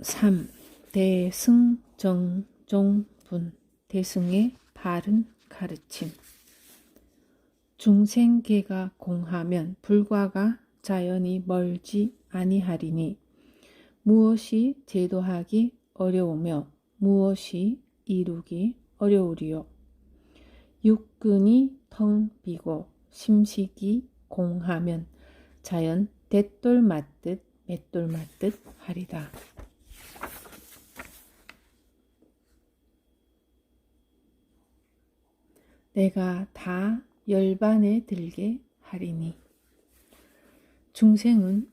3. 대승정종분. 대승의 바른 가르침. 중생계가 공하면 불과가 자연히 멀지 아니하리니 무엇이 제도하기 어려우며 무엇이 이루기 어려우리요. 육근이 텅 비고 심식이 공하면 자연 대돌 맞듯 맷돌 맞듯 하리다. 내가 다 열반에 들게 하리니. 중생은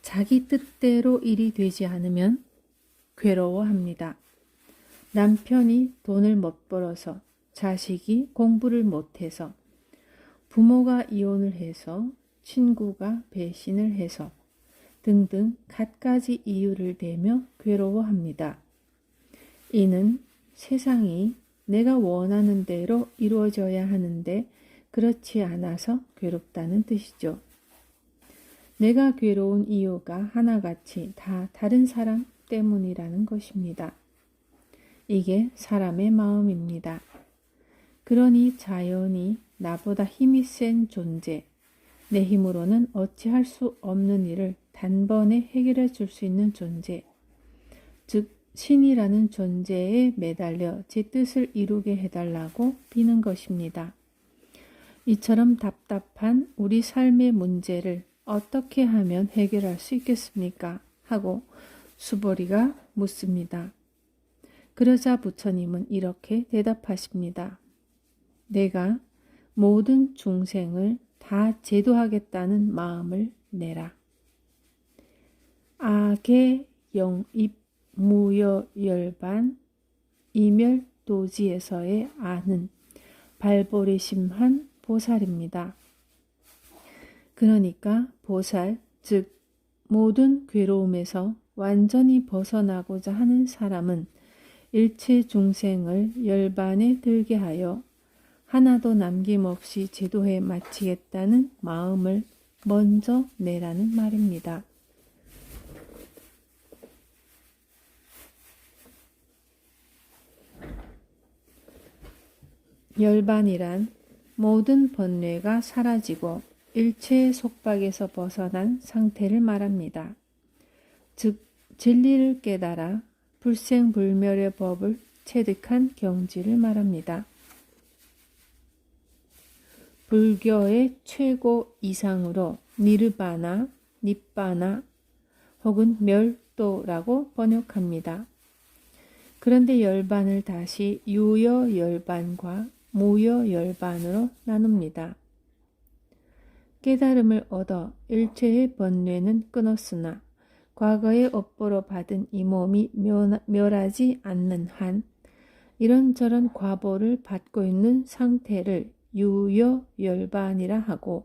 자기 뜻대로 일이 되지 않으면 괴로워합니다. 남편이 돈을 못 벌어서, 자식이 공부를 못해서, 부모가 이혼을 해서, 친구가 배신을 해서 등등 갖가지 이유를 대며 괴로워합니다. 이는 세상이 내가 원하는 대로 이루어져야 하는데 그렇지 않아서 괴롭다는 뜻이죠. 내가 괴로운 이유가 하나같이 다 다른 사람 때문이라는 것입니다. 이게 사람의 마음입니다. 그러니 자연이 나보다 힘이 센 존재, 내 힘으로는 어찌할 수 없는 일을 단번에 해결해 줄 수 있는 존재, 즉 신이라는 존재에 매달려 제 뜻을 이루게 해달라고 비는 것입니다. 이처럼 답답한 우리 삶의 문제를 어떻게 하면 해결할 수 있겠습니까? 하고 수보리가 묻습니다. 그러자 부처님은 이렇게 대답하십니다. 내가 모든 중생을 다 제도하겠다는 마음을 내라. 악의 영입 무여열반 이멸도지에서의 아는 발보리 심한 보살입니다. 그러니까 보살, 즉 모든 괴로움에서 완전히 벗어나고자 하는 사람은 일체 중생을 열반에 들게 하여 하나도 남김없이 제도해 마치겠다는 마음을 먼저 내라는 말입니다. 열반이란 모든 번뇌가 사라지고 일체의 속박에서 벗어난 상태를 말합니다. 즉 진리를 깨달아 불생불멸의 법을 체득한 경지를 말합니다. 불교의 최고 이상으로 니르바나, 닛바나 혹은 멸도라고 번역합니다. 그런데 열반을 다시 유여열반과 무여열반으로 나눕니다. 깨달음을 얻어 일체의 번뇌는 끊었으나 과거의 업보로 받은 이 몸이 멸하지 않는 한 이런저런 과보를 받고 있는 상태를 유여열반이라 하고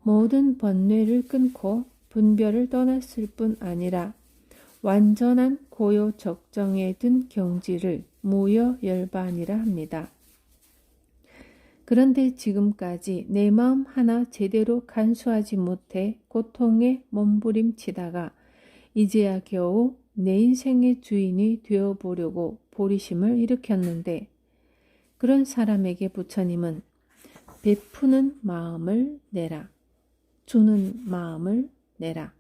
모든 번뇌를 끊고 분별을 떠났을 뿐 아니라 완전한 고요적정에 든 경지를 무여열반이라 합니다. 그런데 지금까지 내 마음 하나 제대로 간수하지 못해 고통에 몸부림치다가 이제야 겨우 내 인생의 주인이 되어보려고 보리심을 일으켰는데 그런 사람에게 부처님은 베푸는 마음을 내라, 주는 마음을 내라.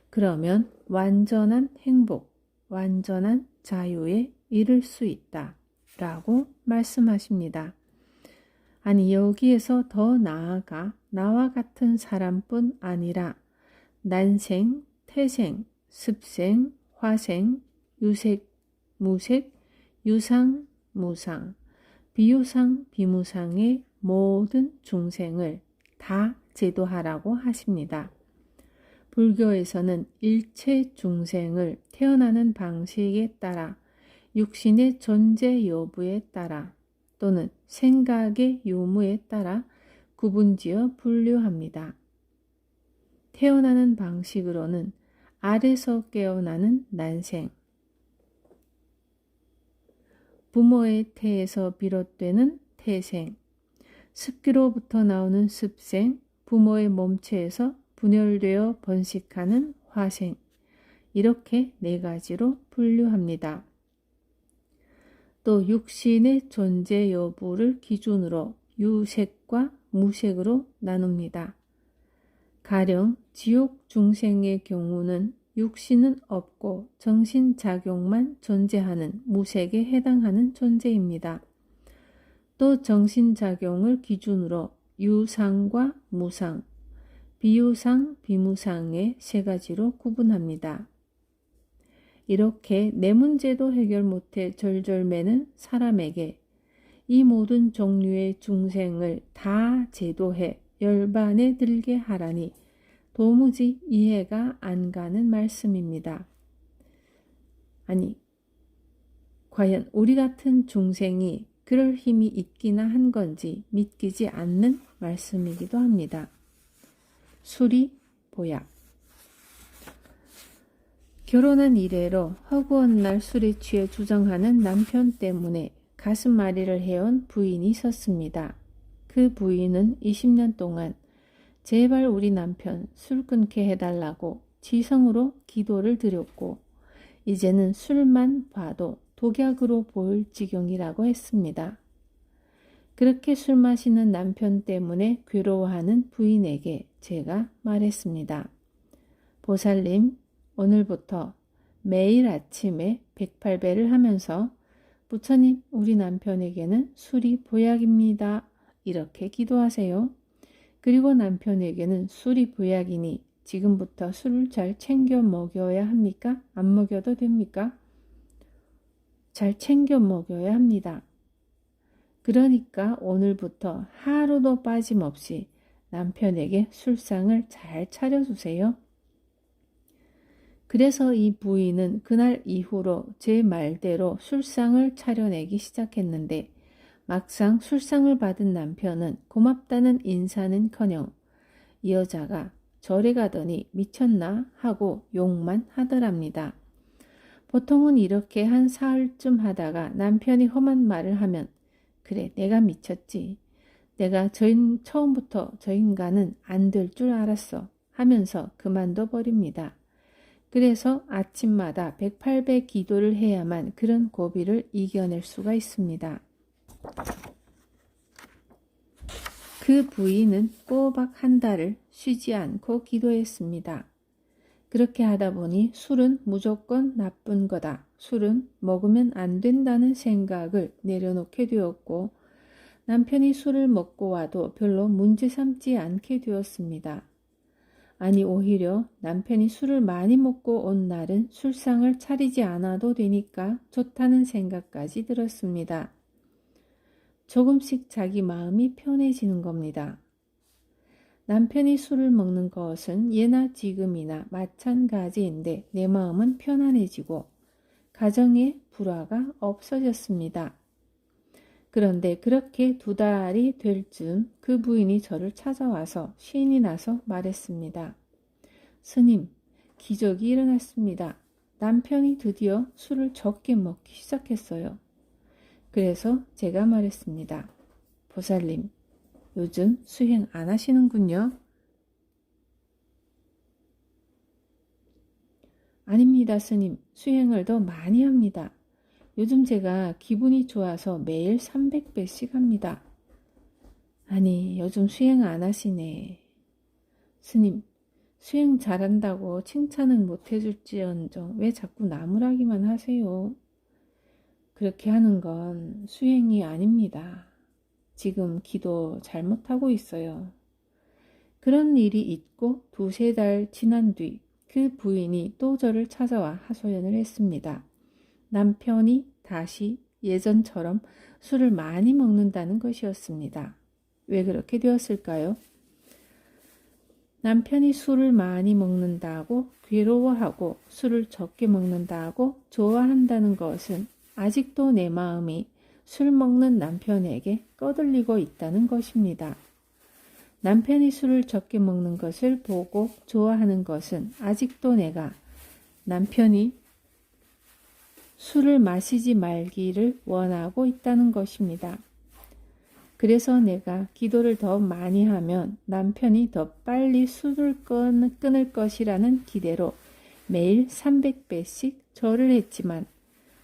그러면 완전한 행복, 완전한 자유에 이를 수 있다 라고 말씀하십니다. 아니 여기에서 더 나아가 나와 같은 사람뿐 아니라 난생, 태생, 습생, 화생, 유색, 무색, 유상, 무상, 비유상, 비무상의 모든 중생을 다 제도하라고 하십니다. 불교에서는 일체 중생을 태어나는 방식에 따라 육신의 존재 여부에 따라 또는 생각의 유무에 따라 구분지어 분류합니다. 태어나는 방식으로는 알에서 깨어나는 난생, 부모의 태에서 비롯되는 태생, 습기로부터 나오는 습생, 부모의 몸체에서 분열되어 번식하는 화생, 이렇게 네 가지로 분류합니다. 또 육신의 존재 여부를 기준으로 유색과 무색으로 나눕니다. 가령 지옥 중생의 경우는 육신은 없고 정신작용만 존재하는 무색에 해당하는 존재입니다. 또 정신작용을 기준으로 유상과 무상, 비유상, 비무상의 세 가지로 구분합니다. 이렇게 네 문제도 해결 못해 절절매는 사람에게 이 모든 종류의 중생을 다 제도해 열반에 들게 하라니 도무지 이해가 안 가는 말씀입니다. 아니, 과연 우리 같은 중생이 그럴 힘이 있기나 한 건지 믿기지 않는 말씀이기도 합니다. 수리 보약. 결혼한 이래로 허구한 날 술에 취해 주정하는 남편 때문에 가슴앓이를 해온 부인이 있었습니다. 그 부인은 20년 동안 제발 우리 남편 술 끊게 해달라고 지성으로 기도를 드렸고 이제는 술만 봐도 독약으로 보일 지경이라고 했습니다. 그렇게 술 마시는 남편 때문에 괴로워하는 부인에게 제가 말했습니다. 보살님, 오늘부터 매일 아침에 108배를 하면서 부처님, 우리 남편에게는 술이 보약입니다. 이렇게 기도하세요. 그리고 남편에게는 술이 보약이니 지금부터 술을 잘 챙겨 먹여야 합니까? 안 먹여도 됩니까? 잘 챙겨 먹여야 합니다. 그러니까 오늘부터 하루도 빠짐없이 남편에게 술상을 잘 차려주세요. 그래서 이 부인은 그날 이후로 제 말대로 술상을 차려내기 시작했는데 막상 술상을 받은 남편은 고맙다는 인사는커녕 이 여자가 절에 가더니 미쳤나 하고 욕만 하더랍니다. 보통은 이렇게 한 사흘쯤 하다가 남편이 험한 말을 하면 그래 내가 미쳤지. 내가 처음부터 저 인간은 안 될 줄 알았어 하면서 그만둬 버립니다. 그래서 아침마다 108배 기도를 해야만 그런 고비를 이겨낼 수가 있습니다. 그 부인은 꼬박 한 달을 쉬지 않고 기도했습니다. 그렇게 하다 보니 술은 무조건 나쁜 거다. 술은 먹으면 안 된다는 생각을 내려놓게 되었고 남편이 술을 먹고 와도 별로 문제 삼지 않게 되었습니다. 아니 오히려 남편이 술을 많이 먹고 온 날은 술상을 차리지 않아도 되니까 좋다는 생각까지 들었습니다. 조금씩 자기 마음이 편해지는 겁니다. 남편이 술을 먹는 것은 예나 지금이나 마찬가지인데 내 마음은 편안해지고 가정에 불화가 없어졌습니다. 그런데 그렇게 2달이 될 즈음 그 부인이 저를 찾아와서 신이 나서 말했습니다. 스님, 기적이 일어났습니다. 남편이 드디어 술을 적게 먹기 시작했어요. 그래서 제가 말했습니다. 보살님, 요즘 수행 안 하시는군요. 아닙니다, 스님. 수행을 더 많이 합니다. 요즘 제가 기분이 좋아서 매일 300배씩 합니다. 아니, 요즘 수행 안 하시네. 스님, 수행 잘한다고 칭찬은 못 해줄지언정 왜 자꾸 나무라기만 하세요? 그렇게 하는 건 수행이 아닙니다. 지금 기도 잘못하고 있어요. 그런 일이 있고 2-3달 지난 뒤 그 부인이 또 저를 찾아와 하소연을 했습니다. 남편이 다시 예전처럼 술을 많이 먹는다는 것이었습니다. 왜 그렇게 되었을까요? 남편이 술을 많이 먹는다고 괴로워하고 술을 적게 먹는다고 좋아한다는 것은 아직도 내 마음이 술 먹는 남편에게 꺼들리고 있다는 것입니다. 남편이 술을 적게 먹는 것을 보고 좋아하는 것은 아직도 내가 남편이 술을 마시지 말기를 원하고 있다는 것입니다. 그래서 내가 기도를 더 많이 하면 남편이 더 빨리 술을 끊을 것이라는 기대로 매일 300배씩 절을 했지만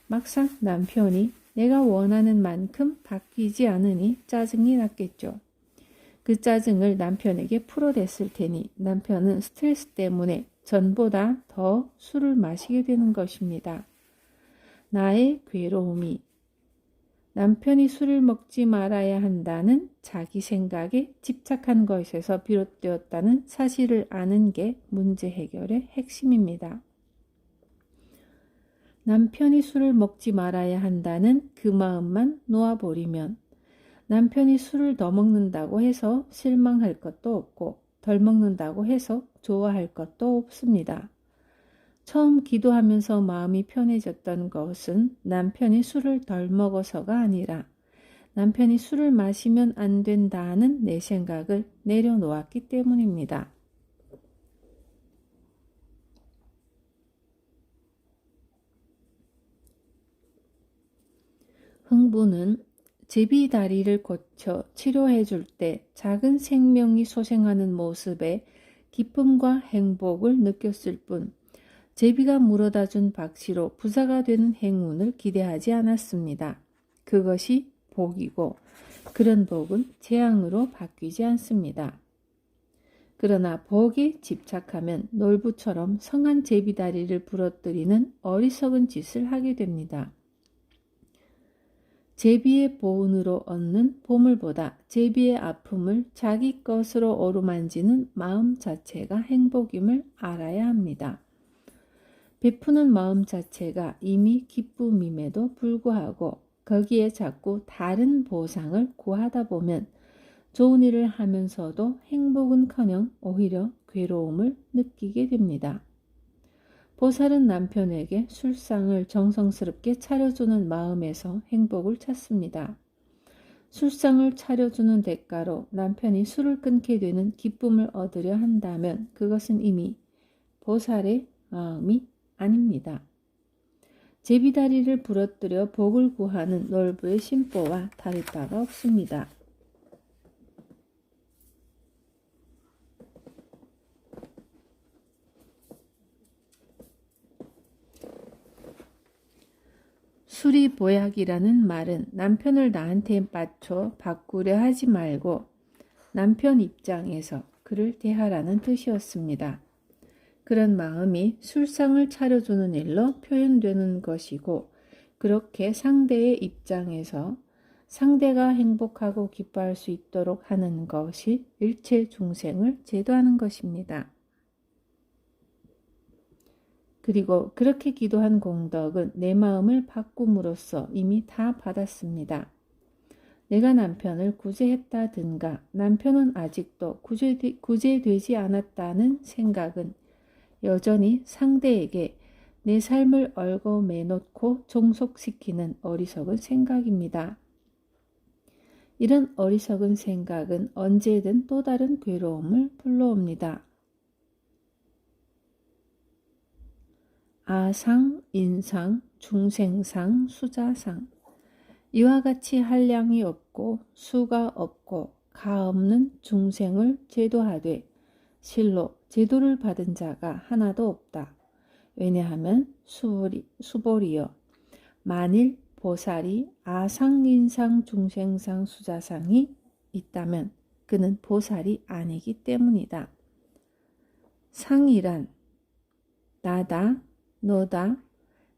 막상 남편이 내가 원하는 만큼 바뀌지 않으니 짜증이 났겠죠. 그 짜증을 남편에게 풀어댔을 테니 남편은 스트레스 때문에 전보다 더 술을 마시게 되는 것입니다. 나의 괴로움이 남편이 술을 먹지 말아야 한다는 자기 생각에 집착한 것에서 비롯되었다는 사실을 아는 게 문제 해결의 핵심입니다. 남편이 술을 먹지 말아야 한다는 그 마음만 놓아버리면 남편이 술을 더 먹는다고 해서 실망할 것도 없고 덜 먹는다고 해서 좋아할 것도 없습니다. 처음 기도하면서 마음이 편해졌던 것은 남편이 술을 덜 먹어서가 아니라 남편이 술을 마시면 안 된다는 내 생각을 내려놓았기 때문입니다. 흥부는 제비다리를 고쳐 치료해 줄 때 작은 생명이 소생하는 모습에 기쁨과 행복을 느꼈을 뿐 제비가 물어다 준 박씨로 부자가 되는 행운을 기대하지 않았습니다. 그것이 복이고 그런 복은 재앙으로 바뀌지 않습니다. 그러나 복에 집착하면 놀부처럼 성한 제비다리를 부러뜨리는 어리석은 짓을 하게 됩니다. 제비의 보은으로 얻는 보물보다 제비의 아픔을 자기 것으로 어루만지는 마음 자체가 행복임을 알아야 합니다. 베푸는 마음 자체가 이미 기쁨임에도 불구하고 거기에 자꾸 다른 보상을 구하다 보면 좋은 일을 하면서도 행복은커녕 오히려 괴로움을 느끼게 됩니다. 보살은 남편에게 술상을 정성스럽게 차려주는 마음에서 행복을 찾습니다. 술상을 차려주는 대가로 남편이 술을 끊게 되는 기쁨을 얻으려 한다면 그것은 이미 보살의 마음이 아닙니다. 제비다리를 부러뜨려 복을 구하는 놀부의 심보와 다를 바가 없습니다. 술이 보약이라는 말은 남편을 나한테 맞춰 바꾸려 하지 말고 남편 입장에서 그를 대하라는 뜻이었습니다. 그런 마음이 술상을 차려주는 일로 표현되는 것이고 그렇게 상대의 입장에서 상대가 행복하고 기뻐할 수 있도록 하는 것이 일체 중생을 제도하는 것입니다. 그리고 그렇게 기도한 공덕은 내 마음을 바꿈으로써 이미 다 받았습니다. 내가 남편을 구제했다든가 남편은 아직도 구제되지 않았다는 생각은 여전히 상대에게 내 삶을 얽어매놓고 종속시키는 어리석은 생각입니다. 이런 어리석은 생각은 언제든 또 다른 괴로움을 불러옵니다. 아상, 인상, 중생상, 수자상 이와 같이 한량이 없고 수가 없고 가 없는 중생을 제도하되 실로 제도를 받은 자가 하나도 없다. 왜냐하면 수보리여 만일 보살이 아상, 인상, 중생상, 수자상이 있다면 그는 보살이 아니기 때문이다. 상이란 나다, 너다,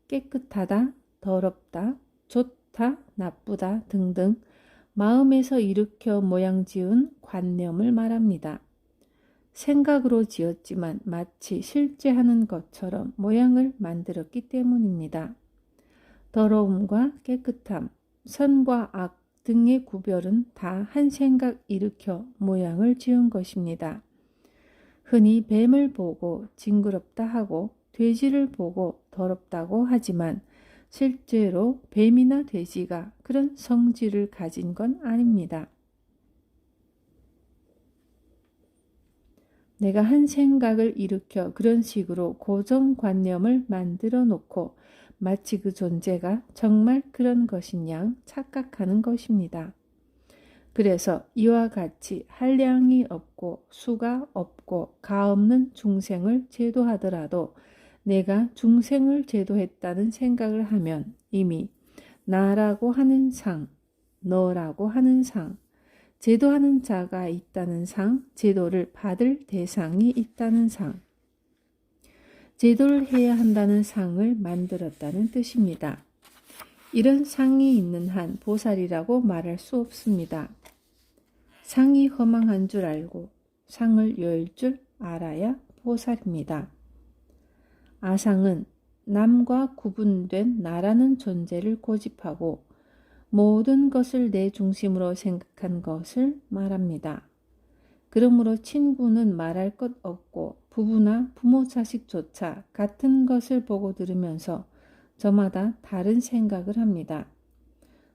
깨끗하다, 더럽다, 좋다, 나쁘다 등등 마음에서 일으켜 모양 지은 관념을 말합니다. 생각으로 지었지만 마치 실제 하는 것처럼 모양을 만들었기 때문입니다. 더러움과 깨끗함, 선과 악 등의 구별은 다 한 생각 일으켜 모양을 지은 것입니다. 흔히 뱀을 보고 징그럽다 하고 돼지를 보고 더럽다고 하지만 실제로 뱀이나 돼지가 그런 성질을 가진 건 아닙니다. 내가 한 생각을 일으켜 그런 식으로 고정관념을 만들어 놓고 마치 그 존재가 정말 그런 것인 양 착각하는 것입니다. 그래서 이와 같이 한량이 없고 수가 없고 가 없는 중생을 제도하더라도 내가 중생을 제도했다는 생각을 하면 이미 나라고 하는 상, 너라고 하는 상, 제도하는 자가 있다는 상, 제도를 받을 대상이 있다는 상, 제도를 해야 한다는 상을 만들었다는 뜻입니다. 이런 상이 있는 한 보살이라고 말할 수 없습니다. 상이 허망한 줄 알고 상을 열 줄 알아야 보살입니다. 아상은 남과 구분된 나라는 존재를 고집하고 모든 것을 내 중심으로 생각한 것을 말합니다. 그러므로 친구는 말할 것 없고 부부나 부모 자식조차 같은 것을 보고 들으면서 저마다 다른 생각을 합니다.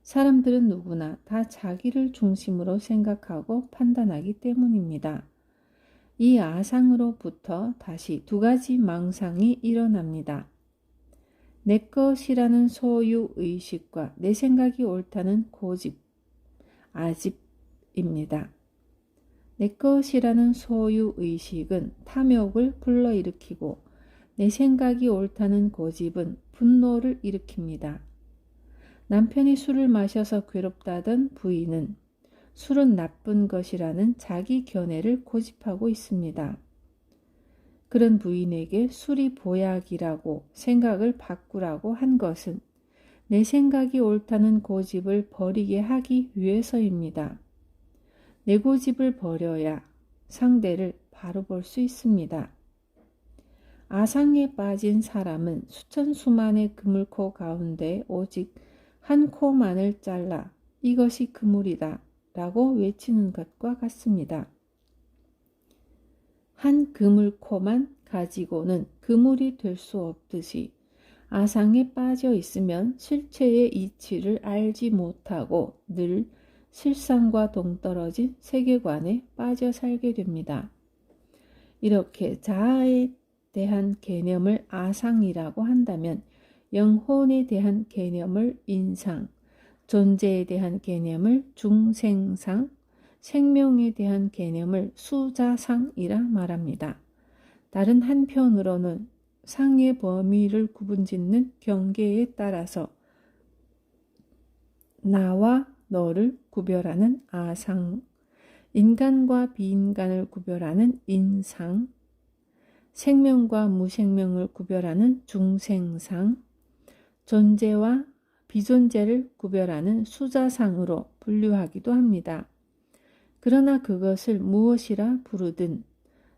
사람들은 누구나 다 자기를 중심으로 생각하고 판단하기 때문입니다. 이 아상으로부터 다시 두 가지 망상이 일어납니다. 내 것이라는 소유의식과 내 생각이 옳다는 고집, 아집입니다. 내 것이라는 소유의식은 탐욕을 불러일으키고 내 생각이 옳다는 고집은 분노를 일으킵니다. 남편이 술을 마셔서 괴롭다던 부인은 술은 나쁜 것이라는 자기 견해를 고집하고 있습니다. 그런 부인에게 술이 보약이라고 생각을 바꾸라고 한 것은 내 생각이 옳다는 고집을 버리게 하기 위해서입니다. 내 고집을 버려야 상대를 바로 볼 수 있습니다. 아상에 빠진 사람은 수천 수만의 그물코 가운데 오직 한 코만을 잘라 이것이 그물이다 라고 외치는 것과 같습니다. 한 그물코만 가지고는 그물이 될 수 없듯이 아상에 빠져 있으면 실체의 이치를 알지 못하고 늘 실상과 동떨어진 세계관에 빠져 살게 됩니다. 이렇게 자아에 대한 개념을 아상이라고 한다면 영혼에 대한 개념을 인상, 존재에 대한 개념을 중생상, 생명에 대한 개념을 수자상이라 말합니다. 다른 한편으로는 상의 범위를 구분짓는 경계에 따라서 나와 너를 구별하는 아상, 인간과 비인간을 구별하는 인상, 생명과 무생명을 구별하는 중생상, 존재와 비존재를 구별하는 수자상으로 분류하기도 합니다. 그러나 그것을 무엇이라 부르든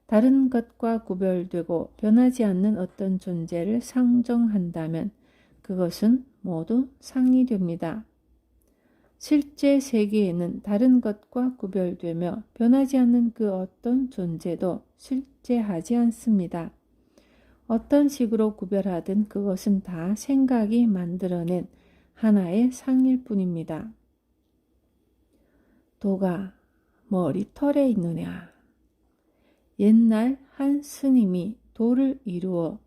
다른 것과 구별되고 변하지 않는 어떤 존재를 상정한다면 그것은 모두 상이 됩니다. 실제 세계에는 다른 것과 구별되며 변하지 않는 그 어떤 존재도 실제하지 않습니다. 어떤 식으로 구별하든 그것은 다 생각이 만들어낸 하나의 상일 뿐입니다. 도가 머리털에 있느냐? 옛날 한 스님이 도를 이루어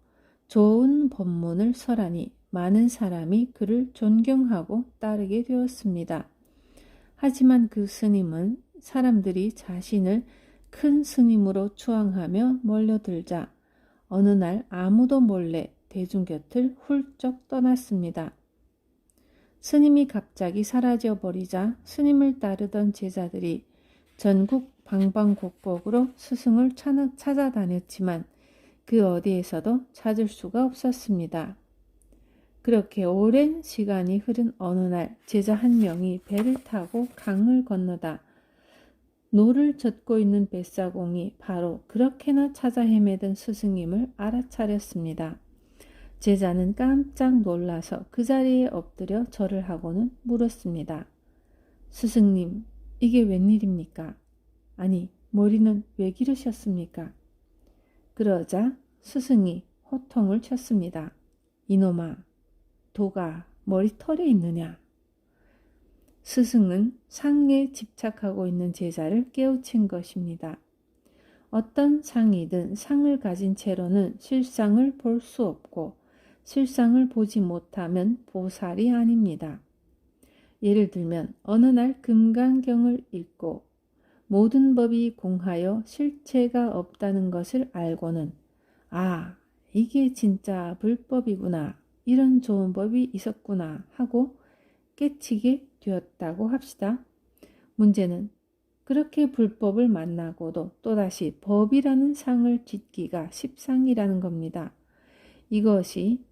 좋은 법문을 설하니 많은 사람이 그를 존경하고 따르게 되었습니다. 하지만 그 스님은 사람들이 자신을 큰 스님으로 추앙하며 몰려들자 어느 날 아무도 몰래 대중 곁을 훌쩍 떠났습니다. 스님이 갑자기 사라져 버리자 스님을 따르던 제자들이 전국 방방곡곡으로 스승을 찾아다녔지만 그 어디에서도 찾을 수가 없었습니다. 그렇게 오랜 시간이 흐른 어느 날 제자 한 명이 배를 타고 강을 건너다 노를 젓고 있는 뱃사공이 바로 그렇게나 찾아 헤매던 스승임을 알아차렸습니다. 제자는 깜짝 놀라서 그 자리에 엎드려 절을 하고는 물었습니다. 스승님, 이게 웬일입니까? 아니, 머리는 왜 기르셨습니까? 그러자 스승이 호통을 쳤습니다. 이놈아, 도가 머리털에 있느냐? 스승은 상에 집착하고 있는 제자를 깨우친 것입니다. 어떤 상이든 상을 가진 채로는 실상을 볼 수 없고 실상을 보지 못하면 보살이 아닙니다. 예를 들면 어느 날 금강경을 읽고 모든 법이 공하여 실체가 없다는 것을 알고는 아, 이게 진짜 불법이구나. 이런 좋은 법이 있었구나 하고 깨치게 되었다고 합시다. 문제는 그렇게 불법을 만나고도 또다시 법이라는 상을 짓기가 십상이라는 겁니다. 이것이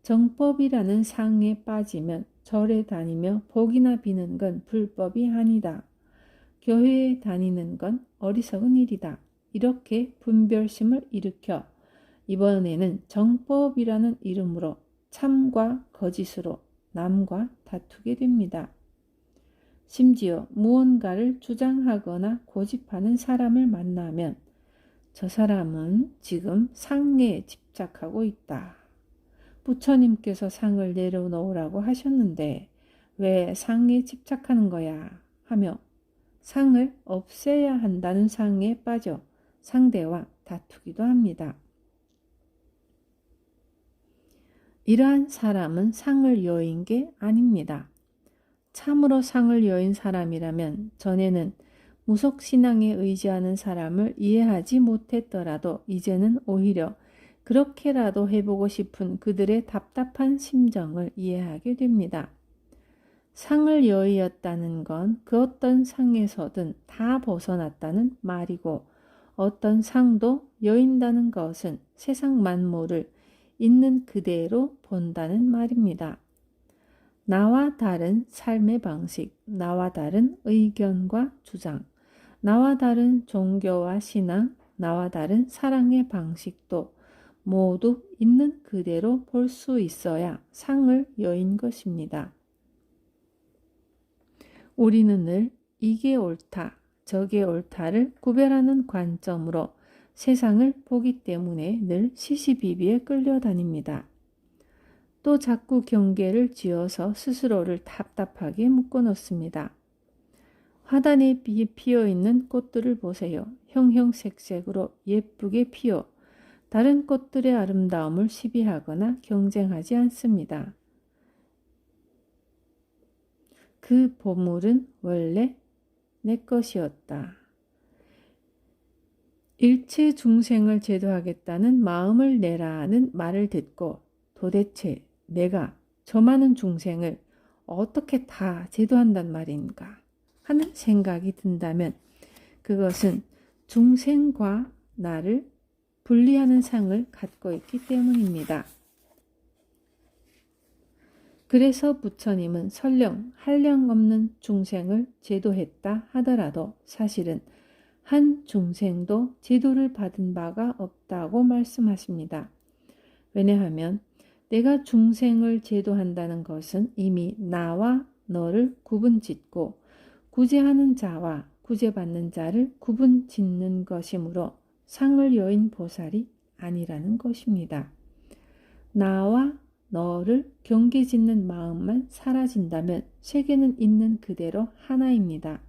정법이라는 상에 빠지면 절에 다니며 복이나 비는 건 불법이 아니다. 교회에 다니는 건 어리석은 일이다. 이렇게 분별심을 일으켜 이번에는 정법이라는 이름으로 참과 거짓으로 남과 다투게 됩니다. 심지어 무언가를 주장하거나 고집하는 사람을 만나면 저 사람은 지금 상에 집착하고 있다. 부처님께서 상을 내려놓으라고 하셨는데 왜 상에 집착하는 거야? 하며 상을 없애야 한다는 상에 빠져 상대와 다투기도 합니다. 이러한 사람은 상을 여인 게 아닙니다. 참으로 상을 여인 사람이라면 전에는 무속신앙에 의지하는 사람을 이해하지 못했더라도 이제는 오히려 그렇게라도 해보고 싶은 그들의 답답한 심정을 이해하게 됩니다. 상을 여의었다는 건 그 어떤 상에서든 다 벗어났다는 말이고 어떤 상도 여인다는 것은 세상 만물을 있는 그대로 본다는 말입니다. 나와 다른 삶의 방식, 나와 다른 의견과 주장, 나와 다른 종교와 신앙, 나와 다른 사랑의 방식도 모두 있는 그대로 볼 수 있어야 상을 여인 것입니다. 우리는 늘 이게 옳다, 저게 옳다를 구별하는 관점으로 세상을 보기 때문에 늘 시시비비에 끌려다닙니다. 또 자꾸 경계를 지어서 스스로를 답답하게 묶어놓습니다. 화단에 피어있는 꽃들을 보세요. 형형색색으로 예쁘게 피어 다른 꽃들의 아름다움을 시비하거나 경쟁하지 않습니다. 그 보물은 원래 내 것이었다. 일체 중생을 제도하겠다는 마음을 내라는 말을 듣고 도대체 내가 저 많은 중생을 어떻게 다 제도한단 말인가 하는 생각이 든다면 그것은 중생과 나를 분리하는 상을 갖고 있기 때문입니다. 그래서 부처님은 설령 한량없는 중생을 제도했다 하더라도 사실은 한 중생도 제도를 받은 바가 없다고 말씀하십니다. 왜냐하면 내가 중생을 제도한다는 것은 이미 나와 너를 구분짓고 구제하는 자와 구제받는 자를 구분짓는 것이므로 상을 여인 보살이 아니라는 것입니다. 나와 너를 경계짓는 마음만 사라진다면 세계는 있는 그대로 하나입니다.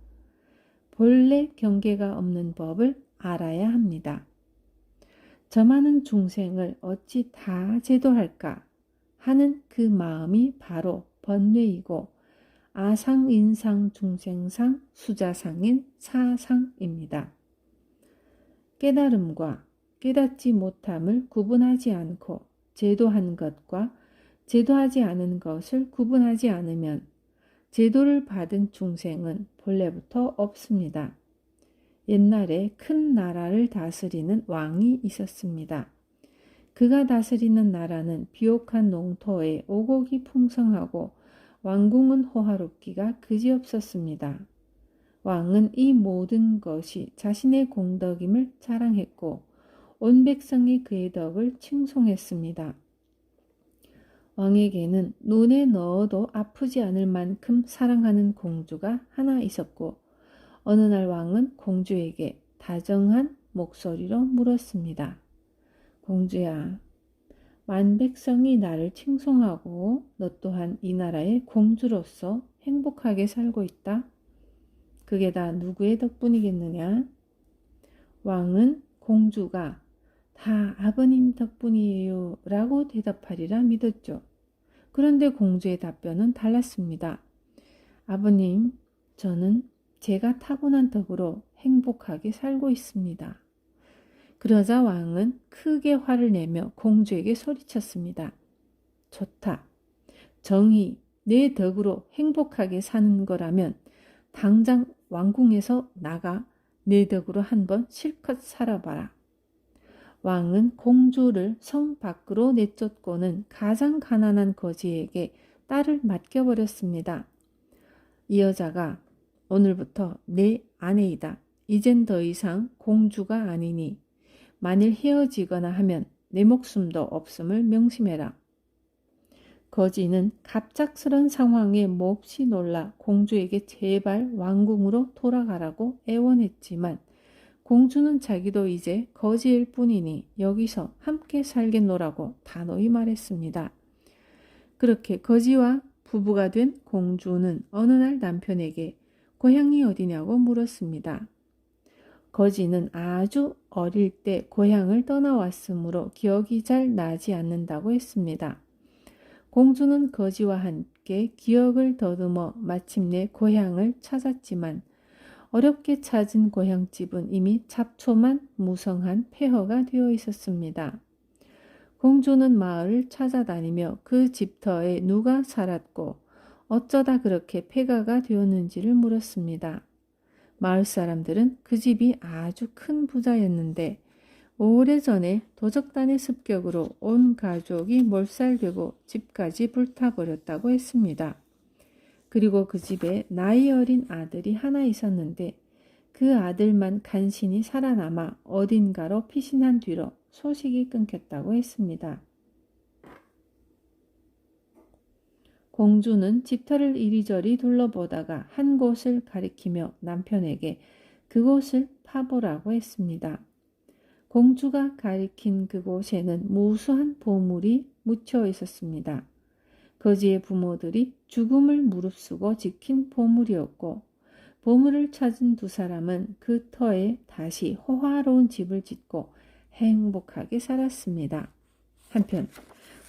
본래 경계가 없는 법을 알아야 합니다. 저 많은 중생을 어찌 다 제도할까 하는 그 마음이 바로 번뇌이고 아상, 인상, 중생상, 수자상인 사상입니다. 깨달음과 깨닫지 못함을 구분하지 않고 제도한 것과 제도하지 않은 것을 구분하지 않으면 제도를 받은 중생은 본래부터 없습니다. 옛날에 큰 나라를 다스리는 왕이 있었습니다. 그가 다스리는 나라는 비옥한 농토에 오곡이 풍성하고 왕궁은 호화롭기가 그지없었습니다. 왕은 이 모든 것이 자신의 공덕임을 자랑했고 온 백성이 그의 덕을 칭송했습니다. 왕에게는 눈에 넣어도 아프지 않을 만큼 사랑하는 공주가 하나 있었고 어느 날 왕은 공주에게 다정한 목소리로 물었습니다. 공주야, 만백성이 나를 칭송하고 너 또한 이 나라의 공주로서 행복하게 살고 있다. 그게 다 누구의 덕분이겠느냐? 왕은 공주가 다 아버님 덕분이에요 라고 대답하리라 믿었죠. 그런데 공주의 답변은 달랐습니다. 아버님, 저는 제가 타고난 덕으로 행복하게 살고 있습니다. 그러자 왕은 크게 화를 내며 공주에게 소리쳤습니다. 좋다. 정의, 내 덕으로 행복하게 사는 거라면 당장 왕궁에서 나가 내 덕으로 한번 실컷 살아봐라. 왕은 공주를 성 밖으로 내쫓고는 가장 가난한 거지에게 딸을 맡겨버렸습니다. 이 여자가 오늘부터 내 아내이다. 이젠 더 이상 공주가 아니니 만일 헤어지거나 하면 내 목숨도 없음을 명심해라. 거지는 갑작스런 상황에 몹시 놀라 공주에게 제발 왕궁으로 돌아가라고 애원했지만 공주는 자기도 이제 거지일 뿐이니 여기서 함께 살겠노라고 단호히 말했습니다. 그렇게 거지와 부부가 된 공주는 어느 날 남편에게 고향이 어디냐고 물었습니다. 거지는 아주 어릴 때 고향을 떠나왔으므로 기억이 잘 나지 않는다고 했습니다. 공주는 거지와 함께 기억을 더듬어 마침내 고향을 찾았지만 어렵게 찾은 고향집은 이미 잡초만 무성한 폐허가 되어 있었습니다. 공주는 마을을 찾아다니며 그 집터에 누가 살았고 어쩌다 그렇게 폐가가 되었는지를 물었습니다. 마을 사람들은 그 집이 아주 큰 부자였는데 오래전에 도적단의 습격으로 온 가족이 몰살되고 집까지 불타버렸다고 했습니다. 그리고 그 집에 나이 어린 아들이 하나 있었는데 그 아들만 간신히 살아남아 어딘가로 피신한 뒤로 소식이 끊겼다고 했습니다. 공주는 집터를 이리저리 둘러보다가 한 곳을 가리키며 남편에게 그곳을 파보라고 했습니다. 공주가 가리킨 그곳에는 무수한 보물이 묻혀 있었습니다. 거지의 부모들이 죽음을 무릅쓰고 지킨 보물이었고 보물을 찾은 두 사람은 그 터에 다시 호화로운 집을 짓고 행복하게 살았습니다. 한편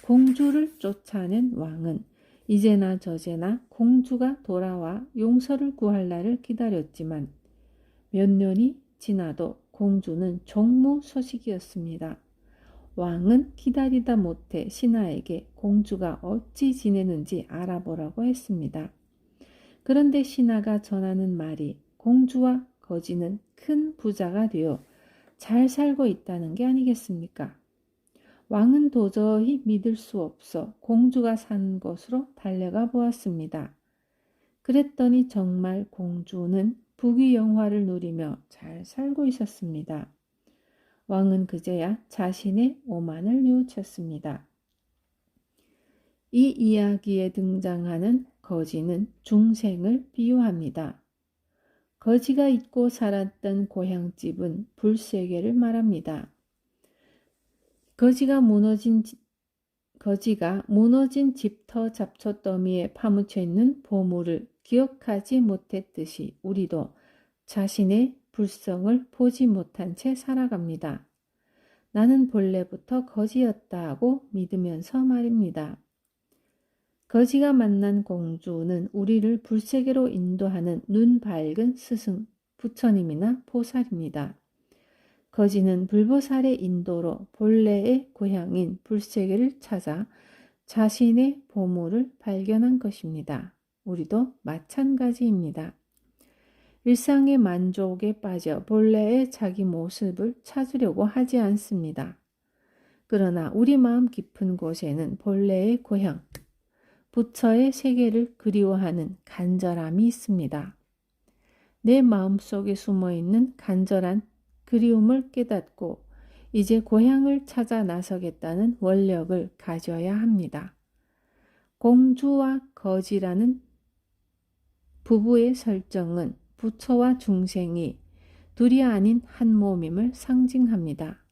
공주를 쫓아낸 왕은 이제나 저제나 공주가 돌아와 용서를 구할 날을 기다렸지만 몇 년이 지나도 공주는 종무소식이었습니다. 왕은 기다리다 못해 신하에게 공주가 어찌 지내는지 알아보라고 했습니다. 그런데 신하가 전하는 말이 공주와 거지는 큰 부자가 되어 잘 살고 있다는 게 아니겠습니까? 왕은 도저히 믿을 수 없어 공주가 산 곳으로 달려가 보았습니다. 그랬더니 정말 공주는 부귀영화를 누리며 잘 살고 있었습니다. 왕은 그제야 자신의 오만을 뉘우쳤습니다. 이 이야기에 등장하는 거지는 중생을 비유합니다. 거지가 잊고 살았던 고향집은 불세계를 말합니다. 거지가 무너진 집터 잡초 더미에 파묻혀 있는 보물을 기억하지 못했듯이 우리도 자신의 불성을 보지 못한 채 살아갑니다. 나는 본래부터 거지였다 하고 믿으면서 말입니다. 거지가 만난 공주는 우리를 불세계로 인도하는 눈 밝은 스승, 부처님이나 보살입니다. 거지는 불보살의 인도로 본래의 고향인 불세계를 찾아 자신의 보물을 발견한 것입니다. 우리도 마찬가지입니다. 일상의 만족에 빠져 본래의 자기 모습을 찾으려고 하지 않습니다. 그러나 우리 마음 깊은 곳에는 본래의 고향, 부처의 세계를 그리워하는 간절함이 있습니다. 내 마음속에 숨어있는 간절한 그리움을 깨닫고 이제 고향을 찾아 나서겠다는 원력을 가져야 합니다. 공주와 거지라는 부부의 설정은 부처와 중생이 둘이 아닌 한 몸임을 상징합니다.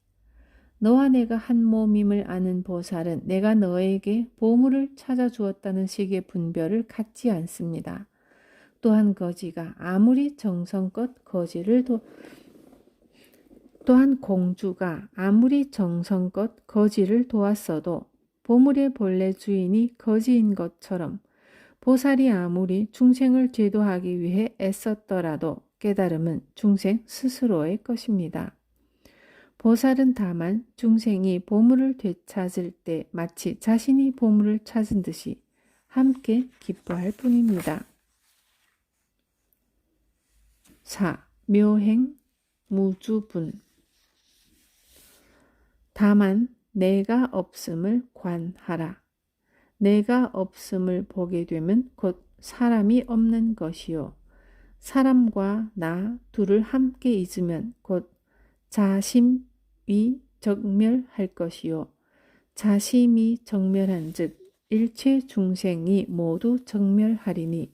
너와 내가 한 몸임을 아는 보살은 내가 너에게 보물을 찾아주었다는 식의 분별을 갖지 않습니다. 또한 거지가 아무리 정성껏 또한 공주가 아무리 정성껏 거지를 도왔어도 보물의 본래 주인이 거지인 것처럼 보살이 아무리 중생을 제도하기 위해 애썼더라도 깨달음은 중생 스스로의 것입니다. 보살은 다만 중생이 보물을 되찾을 때 마치 자신이 보물을 찾은 듯이 함께 기뻐할 뿐입니다. 4. 묘행 무주분. 다만 내가 없음을 관하라. 내가 없음을 보게 되면 곧 사람이 없는 것이요. 사람과 나 둘을 함께 잊으면 곧 자심이 정멸할 것이요. 자심이 정멸한 즉 일체 중생이 모두 정멸하리니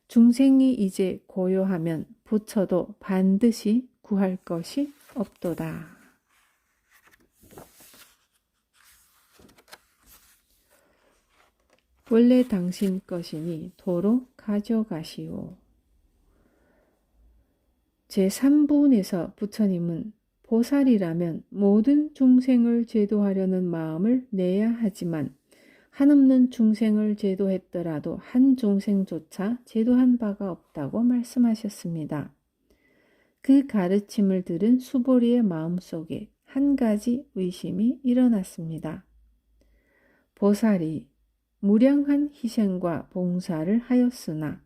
중생이 이제 고요하면 부처도 반드시 구할 것이 없도다. 원래 당신 것이니 도로 가져가시오. 제3부에서 부처님은 보살이라면 모든 중생을 제도하려는 마음을 내야 하지만 한없는 중생을 제도했더라도 한 중생조차 제도한 바가 없다고 말씀하셨습니다. 그 가르침을 들은 수보리의 마음속에 한 가지 의심이 일어났습니다. 보살이 무량한 희생과 봉사를 하였으나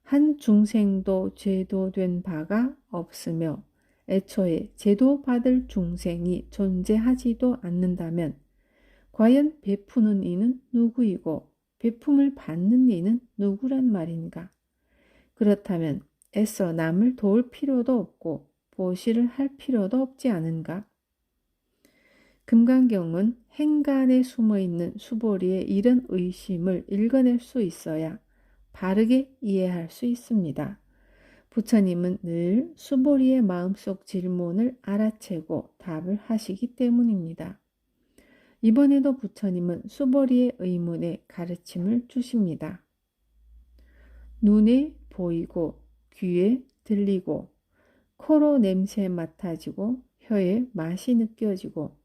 한 중생도 제도된 바가 없으며 애초에 제도받을 중생이 존재하지도 않는다면 과연 베푸는 이는 누구이고 베품을 받는 이는 누구란 말인가? 그렇다면 애써 남을 도울 필요도 없고 보시를 할 필요도 없지 않은가? 금강경은 행간에 숨어있는 수보리의 이런 의심을 읽어낼 수 있어야 바르게 이해할 수 있습니다. 부처님은 늘 수보리의 마음속 질문을 알아채고 답을 하시기 때문입니다. 이번에도 부처님은 수보리의 의문에 가르침을 주십니다. 눈에 보이고 귀에 들리고 코로 냄새 맡아지고 혀에 맛이 느껴지고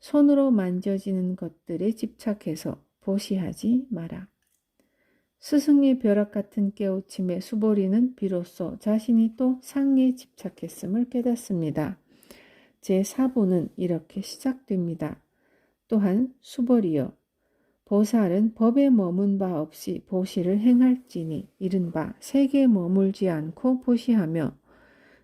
손으로 만져지는 것들에 집착해서 보시하지 마라. 스승의 벼락 같은 깨우침에 수보리는 비로소 자신이 또 상에 집착했음을 깨닫습니다. 제4부는 이렇게 시작됩니다. 또한 수보리여, 보살은 법에 머문 바 없이 보시를 행할지니 이른바 색에 머물지 않고 보시하며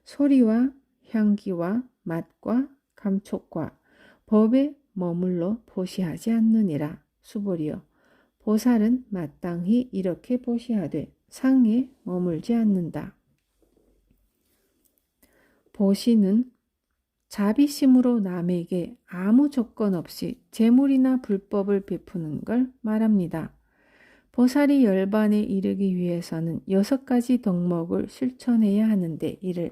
소리와 향기와 맛과 감촉과 법에 머물러 보시하지 않느니라. 수보리여, 보살은 마땅히 이렇게 보시하되 상에 머물지 않는다. 보시는 자비심으로 남에게 아무 조건 없이 재물이나 불법을 베푸는 걸 말합니다. 보살이 열반에 이르기 위해서는 6가지 덕목을 실천해야 하는데 이를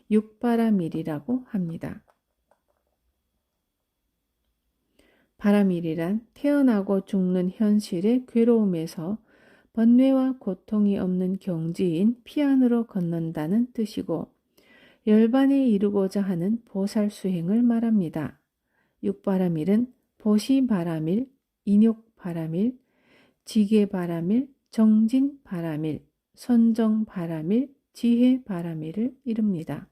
육바라밀이라고 합니다. 바라밀이란 태어나고 죽는 현실의 괴로움에서 번뇌와 고통이 없는 경지인 피안으로 건넌다는 뜻이고 열반에 이르고자 하는 보살 수행을 말합니다. 육바라밀은 보시바라밀, 인욕바라밀, 지게바라밀, 정진바라밀, 선정바라밀, 지혜바라밀을 이룹니다.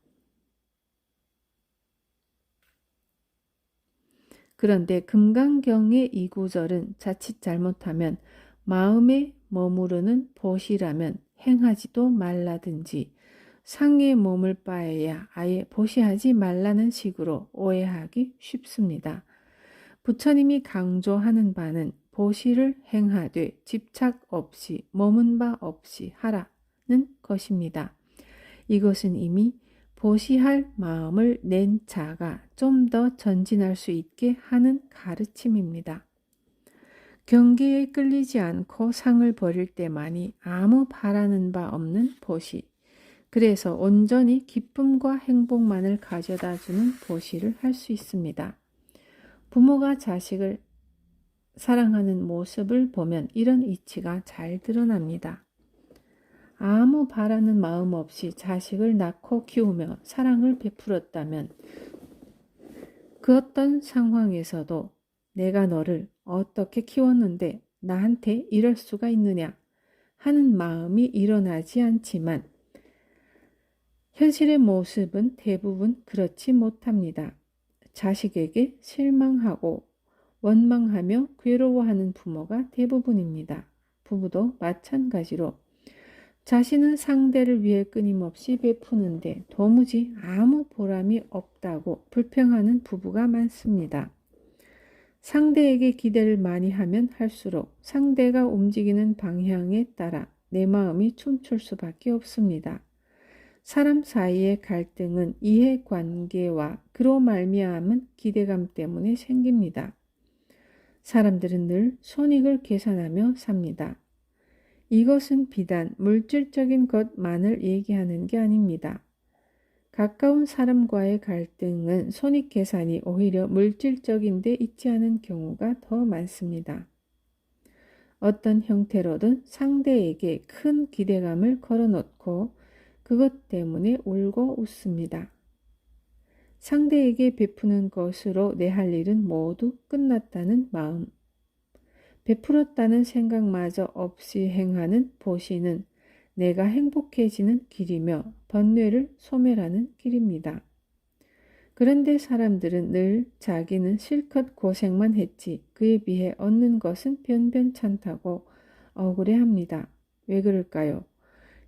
그런데 금강경의 이 구절은 자칫 잘못하면 마음에 머무르는 보시라면 행하지도 말라든지 상에 머물 바에야 아예 보시하지 말라는 식으로 오해하기 쉽습니다. 부처님이 강조하는 바는 보시를 행하되 집착 없이 머문 바 없이 하라는 것입니다. 이것은 이미 보시할 마음을 낸 자가 좀 더 전진할 수 있게 하는 가르침입니다. 경계에 끌리지 않고 상을 버릴 때만이 아무 바라는 바 없는 보시. 그래서 온전히 기쁨과 행복만을 가져다주는 보시를 할 수 있습니다. 부모가 자식을 사랑하는 모습을 보면 이런 이치가 잘 드러납니다. 아무 바라는 마음 없이 자식을 낳고 키우며 사랑을 베풀었다면 그 어떤 상황에서도 내가 너를 어떻게 키웠는데 나한테 이럴 수가 있느냐 하는 마음이 일어나지 않지만 현실의 모습은 대부분 그렇지 못합니다. 자식에게 실망하고 원망하며 괴로워하는 부모가 대부분입니다. 부부도 마찬가지로 자신은 상대를 위해 끊임없이 베푸는데 도무지 아무 보람이 없다고 불평하는 부부가 많습니다. 상대에게 기대를 많이 하면 할수록 상대가 움직이는 방향에 따라 내 마음이 춤출 수밖에 없습니다. 사람 사이의 갈등은 이해관계와 그로 말미암은 기대감 때문에 생깁니다. 사람들은 늘 손익을 계산하며 삽니다. 이것은 비단 물질적인 것만을 얘기하는 게 아닙니다. 가까운 사람과의 갈등은 손익 계산이 오히려 물질적인 데 있지 않은 경우가 더 많습니다. 어떤 형태로든 상대에게 큰 기대감을 걸어놓고 그것 때문에 울고 웃습니다. 상대에게 베푸는 것으로 내 할 일은 모두 끝났다는 마음. 베풀었다는 생각마저 없이 행하는 보시는 내가 행복해지는 길이며 번뇌를 소멸하는 길입니다. 그런데 사람들은 늘 자기는 실컷 고생만 했지 그에 비해 얻는 것은 변변찮다고 억울해합니다. 왜 그럴까요?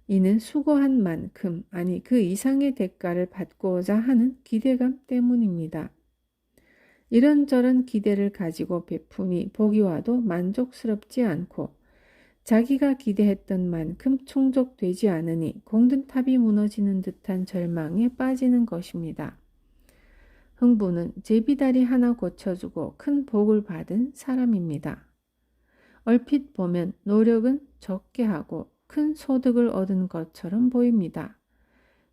이는 수고한 만큼 아니 그 이상의 대가를 받고자 하는 기대감 때문입니다. 이런저런 기대를 가지고 베푸니 보기와도 만족스럽지 않고 자기가 기대했던 만큼 충족되지 않으니 공든탑이 무너지는 듯한 절망에 빠지는 것입니다. 흥부는 제비다리 하나 고쳐주고 큰 복을 받은 사람입니다. 얼핏 보면 노력은 적게 하고 큰 소득을 얻은 것처럼 보입니다.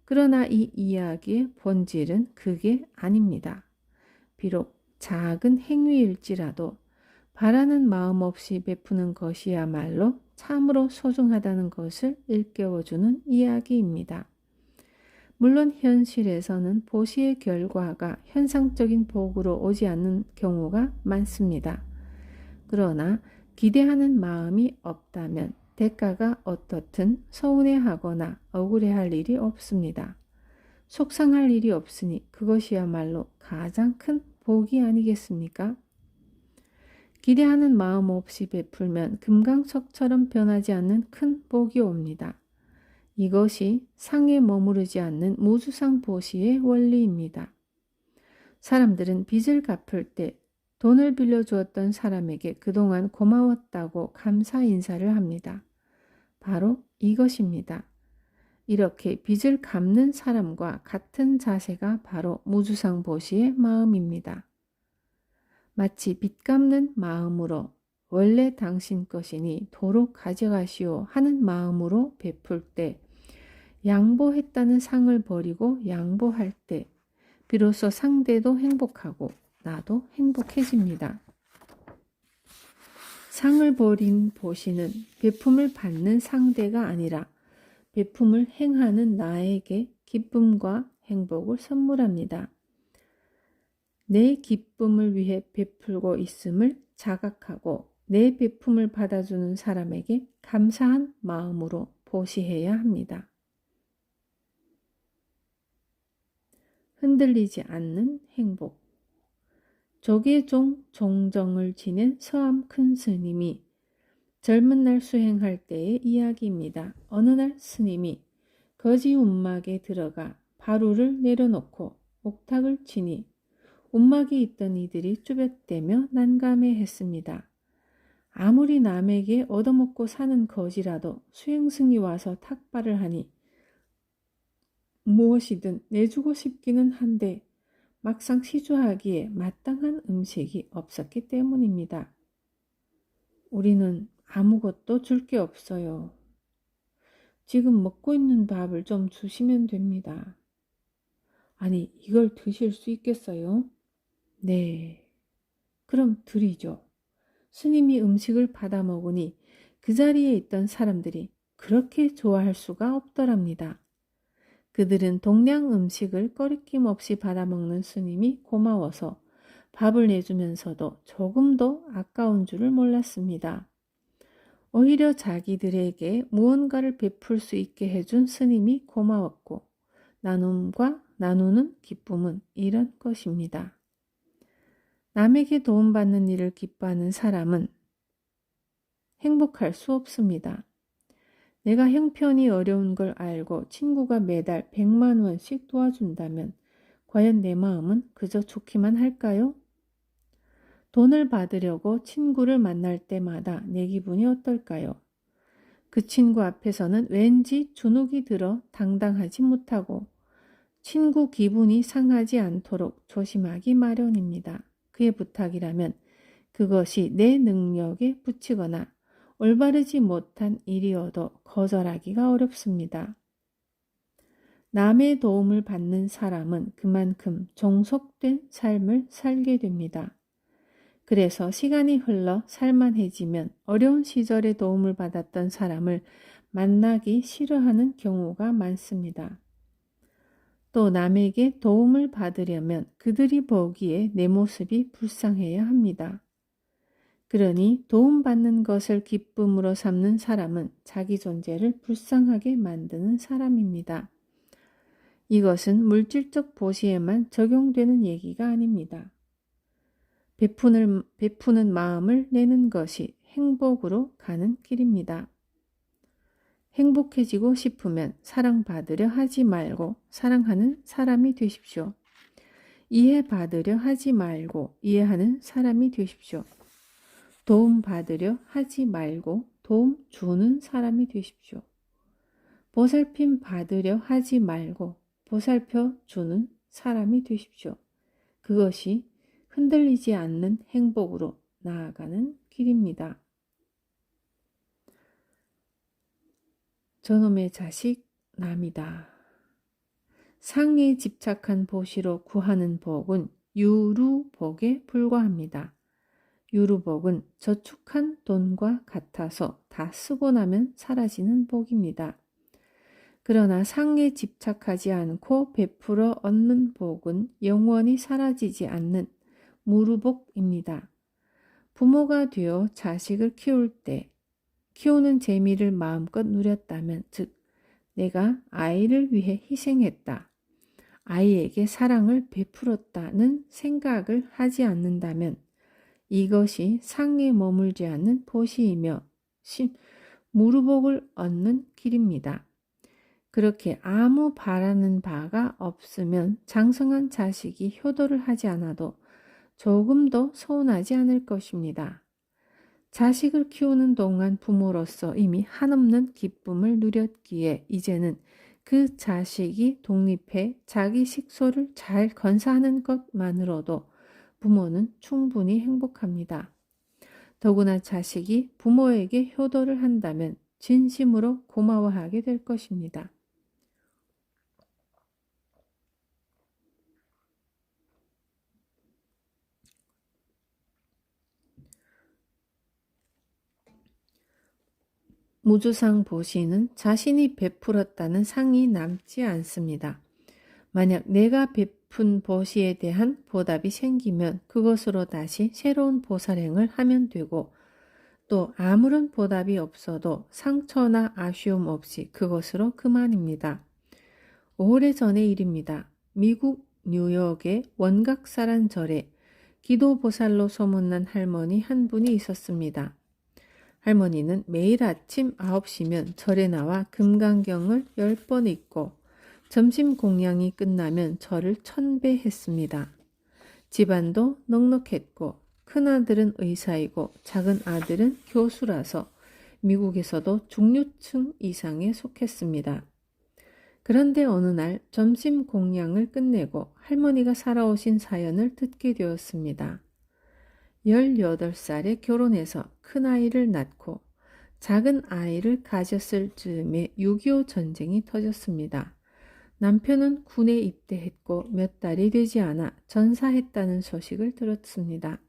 그러나 이 이야기의 본질은 그게 아닙니다. 비록 작은 행위일지라도 바라는 마음 없이 베푸는 것이야말로 참으로 소중하다는 것을 일깨워주는 이야기입니다. 물론 현실에서는 보시의 결과가 현상적인 복으로 오지 않는 경우가 많습니다. 그러나 기대하는 마음이 없다면 대가가 어떻든 서운해하거나 억울해할 일이 없습니다. 속상할 일이 없으니 그것이야말로 가장 큰 복이 아니겠습니까? 기대하는 마음 없이 베풀면 금강석처럼 변하지 않는 큰 복이 옵니다. 이것이 상에 머무르지 않는 무주상 보시의 원리입니다. 사람들은 빚을 갚을 때 돈을 빌려주었던 사람에게 그동안 고마웠다고 감사 인사를 합니다. 바로 이것입니다. 이렇게 빚을 갚는 사람과 같은 자세가 바로 무주상 보시의 마음입니다. 마치 빚 갚는 마음으로 원래 당신 것이니 도로 가져가시오 하는 마음으로 베풀 때 양보했다는 상을 버리고 양보할 때 비로소 상대도 행복하고 나도 행복해집니다. 상을 버린 보시는 베품을 받는 상대가 아니라 베품을 행하는 나에게 기쁨과 행복을 선물합니다. 내 기쁨을 위해 베풀고 있음을 자각하고 내 베품을 받아주는 사람에게 감사한 마음으로 보시해야 합니다. 흔들리지 않는 행복. 조계종 종정을 지낸 서암 큰 스님이 젊은 날 수행할 때의 이야기입니다. 어느 날 스님이 거지 움막에 들어가 바루를 내려놓고 옥탁을 치니 움막에 있던 이들이 쭈뼛대며 난감해했습니다. 아무리 남에게 얻어먹고 사는 거지라도 수행승이 와서 탁발을 하니 무엇이든 내주고 싶기는 한데 막상 시주하기에 마땅한 음식이 없었기 때문입니다. 우리는 아무것도 줄 게 없어요. 지금 먹고 있는 밥을 좀 주시면 됩니다. 아니, 이걸 드실 수 있겠어요? 네. 그럼 드리죠. 스님이 음식을 받아 먹으니 그 자리에 있던 사람들이 그렇게 좋아할 수가 없더랍니다. 그들은 동량 음식을 꺼리낌 없이 받아 먹는 스님이 고마워서 밥을 내주면서도 조금도 아까운 줄을 몰랐습니다. 오히려 자기들에게 무언가를 베풀 수 있게 해준 스님이 고마웠고 나눔과 나누는 기쁨은 이런 것입니다. 남에게 도움받는 일을 기뻐하는 사람은 행복할 수 없습니다. 내가 형편이 어려운 걸 알고 친구가 매달 100만 원씩 도와준다면 과연 내 마음은 그저 좋기만 할까요? 돈을 받으려고 친구를 만날 때마다 내 기분이 어떨까요? 그 친구 앞에서는 왠지 주눅이 들어 당당하지 못하고 친구 기분이 상하지 않도록 조심하기 마련입니다. 그의 부탁이라면 그것이 내 능력에 붙이거나 올바르지 못한 일이어도 거절하기가 어렵습니다. 남의 도움을 받는 사람은 그만큼 종속된 삶을 살게 됩니다. 그래서 시간이 흘러 살만해지면 어려운 시절에 도움을 받았던 사람을 만나기 싫어하는 경우가 많습니다. 또 남에게 도움을 받으려면 그들이 보기에 내 모습이 불쌍해야 합니다. 그러니 도움받는 것을 기쁨으로 삼는 사람은 자기 존재를 불쌍하게 만드는 사람입니다. 이것은 물질적 보시에만 적용되는 얘기가 아닙니다. 베푸는 마음을 내는 것이 행복으로 가는 길입니다. 행복해지고 싶으면 사랑받으려 하지 말고 사랑하는 사람이 되십시오. 이해받으려 하지 말고 이해하는 사람이 되십시오. 도움받으려 하지 말고 도움 주는 사람이 되십시오. 보살핌 받으려 하지 말고 보살펴 주는 사람이 되십시오. 그것이 흔들리지 않는 행복으로 나아가는 길입니다. 저놈의 자식 남이다. 상에 집착한 보시로 구하는 복은 유루복에 불과합니다. 유루복은 저축한 돈과 같아서 다 쓰고 나면 사라지는 복입니다. 그러나 상에 집착하지 않고 베풀어 얻는 복은 영원히 사라지지 않는 무루복입니다. 부모가 되어 자식을 키울 때 키우는 재미를 마음껏 누렸다면, 즉 내가 아이를 위해 희생했다, 아이에게 사랑을 베풀었다는 생각을 하지 않는다면 이것이 상에 머물지 않는 보시이며 무루복을 얻는 길입니다. 그렇게 아무 바라는 바가 없으면 장성한 자식이 효도를 하지 않아도 조금도 서운하지 않을 것입니다. 자식을 키우는 동안 부모로서 이미 한없는 기쁨을 누렸기에 이제는 그 자식이 독립해 자기 식소를 잘 건사하는 것만으로도 부모는 충분히 행복합니다. 더구나 자식이 부모에게 효도를 한다면 진심으로 고마워하게 될 것입니다. 무주상 보시는 자신이 베풀었다는 상이 남지 않습니다. 만약 내가 베푼 보시에 대한 보답이 생기면 그것으로 다시 새로운 보살행을 하면 되고, 또 아무런 보답이 없어도 상처나 아쉬움 없이 그것으로 그만입니다. 오래전의 일입니다. 미국 뉴욕의 원각사란 절에 기도보살로 소문난 할머니 한 분이 있었습니다. 할머니는 매일 아침 9시면 절에 나와 금강경을 10번 읽고 점심 공양이 끝나면 절을 천배했습니다. 집안도 넉넉했고 큰아들은 의사이고 작은 아들은 교수라서 미국에서도 중류층 이상에 속했습니다. 그런데 어느 날 점심 공양을 끝내고 할머니가 살아오신 사연을 듣게 되었습니다. 18살에 결혼해서 큰아이를 낳고 작은 아이를 가졌을 즈음에 6.25 전쟁이 터졌습니다. 남편은 군에 입대했고 몇 달이 되지 않아 전사했다는 소식을 들었습니다.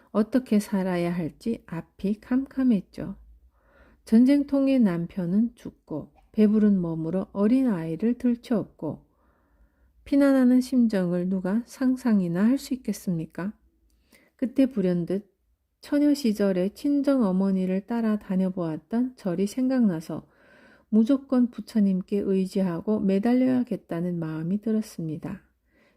어떻게 살아야 할지 앞이 캄캄했죠. 전쟁통에 남편은 죽고 배부른 몸으로 어린아이를 들쳐업고 피난하는 심정을 누가 상상이나 할 수 있겠습니까? 그때 불현듯 처녀 시절에 친정어머니를 따라 다녀보았던 절이 생각나서 무조건 부처님께 의지하고 매달려야겠다는 마음이 들었습니다.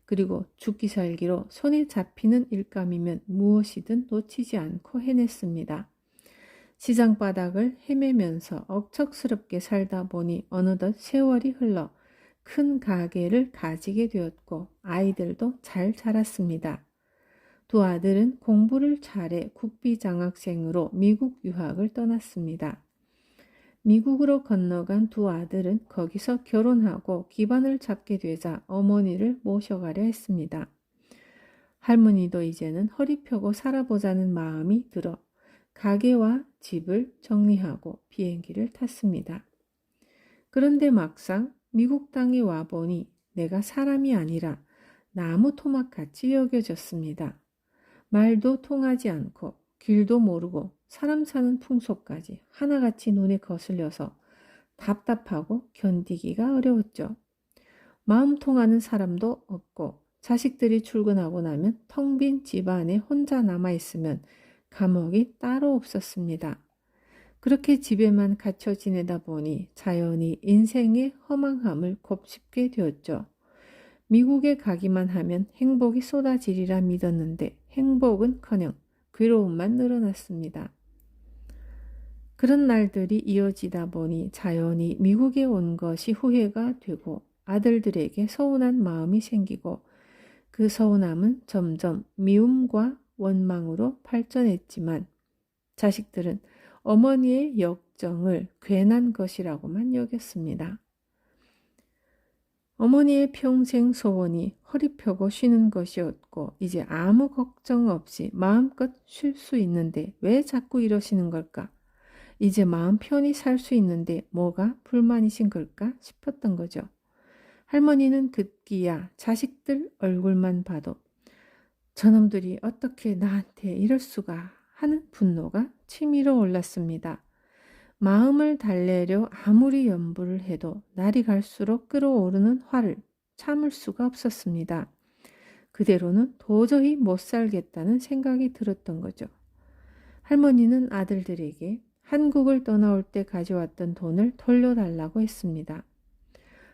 그리고 죽기 살기로 손에 잡히는 일감이면 무엇이든 놓치지 않고 해냈습니다. 시장 바닥을 헤매면서 억척스럽게 살다 보니 어느덧 세월이 흘러 큰 가게를 가지게 되었고 아이들도 잘 자랐습니다. 두 아들은 공부를 잘해 국비장학생으로 미국 유학을 떠났습니다. 미국으로 건너간 두 아들은 거기서 결혼하고 기반을 잡게 되자 어머니를 모셔가려 했습니다. 할머니도 이제는 허리 펴고 살아보자는 마음이 들어 가게와 집을 정리하고 비행기를 탔습니다. 그런데 막상 미국 땅에 와보니 내가 사람이 아니라 나무 토막같이 여겨졌습니다. 말도 통하지 않고 길도 모르고 사람 사는 풍속까지 하나같이 눈에 거슬려서 답답하고 견디기가 어려웠죠. 마음 통하는 사람도 없고 자식들이 출근하고 나면 텅 빈 집안에 혼자 남아있으면 감옥이 따로 없었습니다. 그렇게 집에만 갇혀 지내다 보니 자연히 인생의 허망함을 곱씹게 되었죠. 미국에 가기만 하면 행복이 쏟아지리라 믿었는데 행복은커녕 괴로움만 늘어났습니다. 그런 날들이 이어지다 보니 자연히 미국에 온 것이 후회가 되고 아들들에게 서운한 마음이 생기고 그 서운함은 점점 미움과 원망으로 발전했지만 자식들은 어머니의 역정을 괜한 것이라고만 여겼습니다. 어머니의 평생 소원이 허리 펴고 쉬는 것이었고 이제 아무 걱정 없이 마음껏 쉴 수 있는데 왜 자꾸 이러시는 걸까? 이제 마음 편히 살 수 있는데 뭐가 불만이신 걸까 싶었던 거죠. 할머니는 급기야 자식들 얼굴만 봐도 저놈들이 어떻게 나한테 이럴 수가 하는 분노가 치밀어 올랐습니다. 마음을 달래려 아무리 연부를 해도 날이 갈수록 끓어오르는 화를 참을 수가 없었습니다. 그대로는 도저히 못 살겠다는 생각이 들었던 거죠. 할머니는 아들들에게 한국을 떠나올 때 가져왔던 돈을 돌려달라고 했습니다.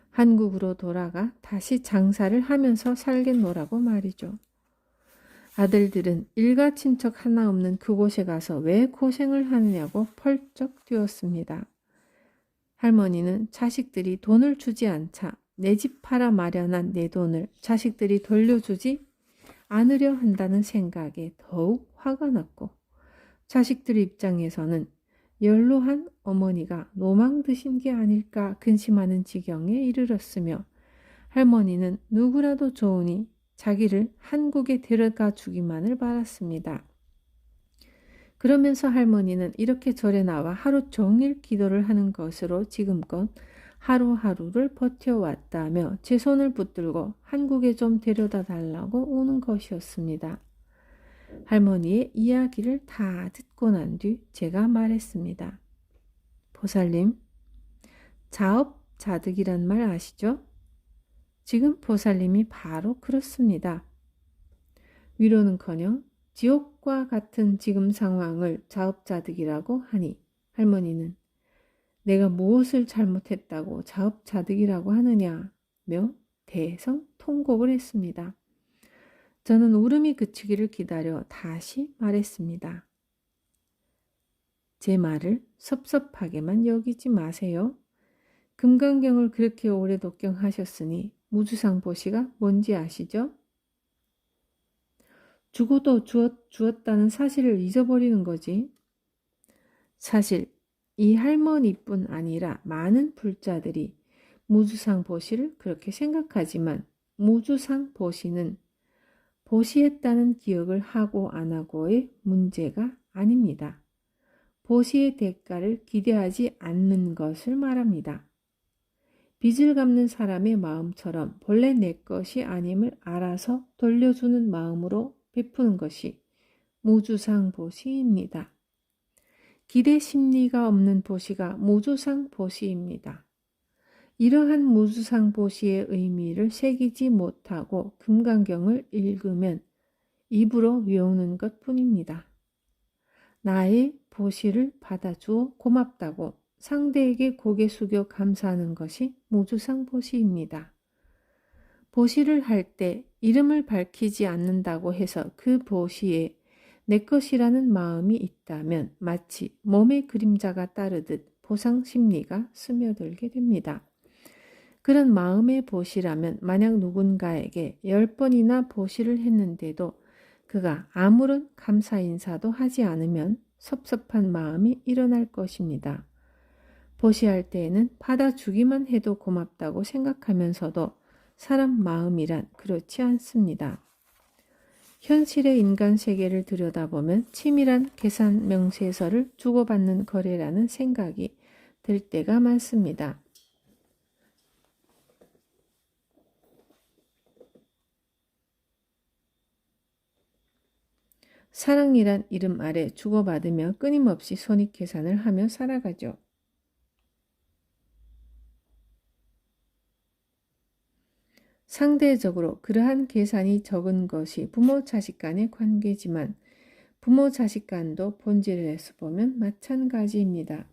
한국으로 돌아가 다시 장사를 하면서 살겠노라고 말이죠. 아들들은 일가 친척 하나 없는 그곳에 가서 왜 고생을 하느냐고 펄쩍 뛰었습니다. 할머니는 자식들이 돈을 주지 않자 내 집 팔아 마련한 내 돈을 자식들이 돌려주지 않으려 한다는 생각에 더욱 화가 났고 자식들 입장에서는 연로한 어머니가 노망 드신 게 아닐까 근심하는 지경에 이르렀으며 할머니는 누구라도 좋으니 자기를 한국에 데려가 주기만을 바랐습니다. 그러면서 할머니는 이렇게 절에 나와 하루 종일 기도를 하는 것으로 지금껏 하루하루를 버텨왔다며 제 손을 붙들고 한국에 좀 데려다 달라고 오는 것이었습니다. 할머니의 이야기를 다 듣고 난 뒤 제가 말했습니다. 보살님, 자업자득이란 말 아시죠? 지금 보살님이 바로 그렇습니다. 위로는커녕 지옥과 같은 지금 상황을 자업자득이라고 하니 할머니는 내가 무엇을 잘못했다고 자업자득이라고 하느냐며 대성통곡을 했습니다. 저는 울음이 그치기를 기다려 다시 말했습니다. 제 말을 섭섭하게만 여기지 마세요. 금강경을 그렇게 오래 독경하셨으니 무주상보시가 뭔지 아시죠? 죽어도 주었다는 사실을 잊어버리는 거지. 사실 이 할머니뿐 아니라 많은 불자들이 무주상보시를 그렇게 생각하지만 무주상보시는 보시했다는 기억을 하고 안 하고의 문제가 아닙니다. 보시의 대가를 기대하지 않는 것을 말합니다. 빚을 갚는 사람의 마음처럼 본래 내 것이 아님을 알아서 돌려주는 마음으로 베푸는 것이 무주상보시입니다. 기대 심리가 없는 보시가 무주상보시입니다. 이러한 무주상보시의 의미를 새기지 못하고 금강경을 읽으면 입으로 외우는 것뿐입니다. 나의 보시를 받아주어 고맙다고 상대에게 고개 숙여 감사하는 것이 무주상보시입니다. 보시를 할 때 이름을 밝히지 않는다고 해서 그 보시에 내 것이라는 마음이 있다면 마치 몸의 그림자가 따르듯 보상 심리가 스며들게 됩니다. 그런 마음의 보시라면 만약 누군가에게 10번이나 보시를 했는데도 그가 아무런 감사 인사도 하지 않으면 섭섭한 마음이 일어날 것입니다. 보시할 때에는 받아주기만 해도 고맙다고 생각하면서도 사람 마음이란 그렇지 않습니다. 현실의 인간 세계를 들여다보면 치밀한 계산 명세서를 주고받는 거래라는 생각이 들 때가 많습니다. 사랑이란 이름 아래 주고받으며 끊임없이 손익계산을 하며 살아가죠. 상대적으로 그러한 계산이 적은 것이 부모 자식 간의 관계지만 부모 자식 간도 본질에서 보면 마찬가지입니다.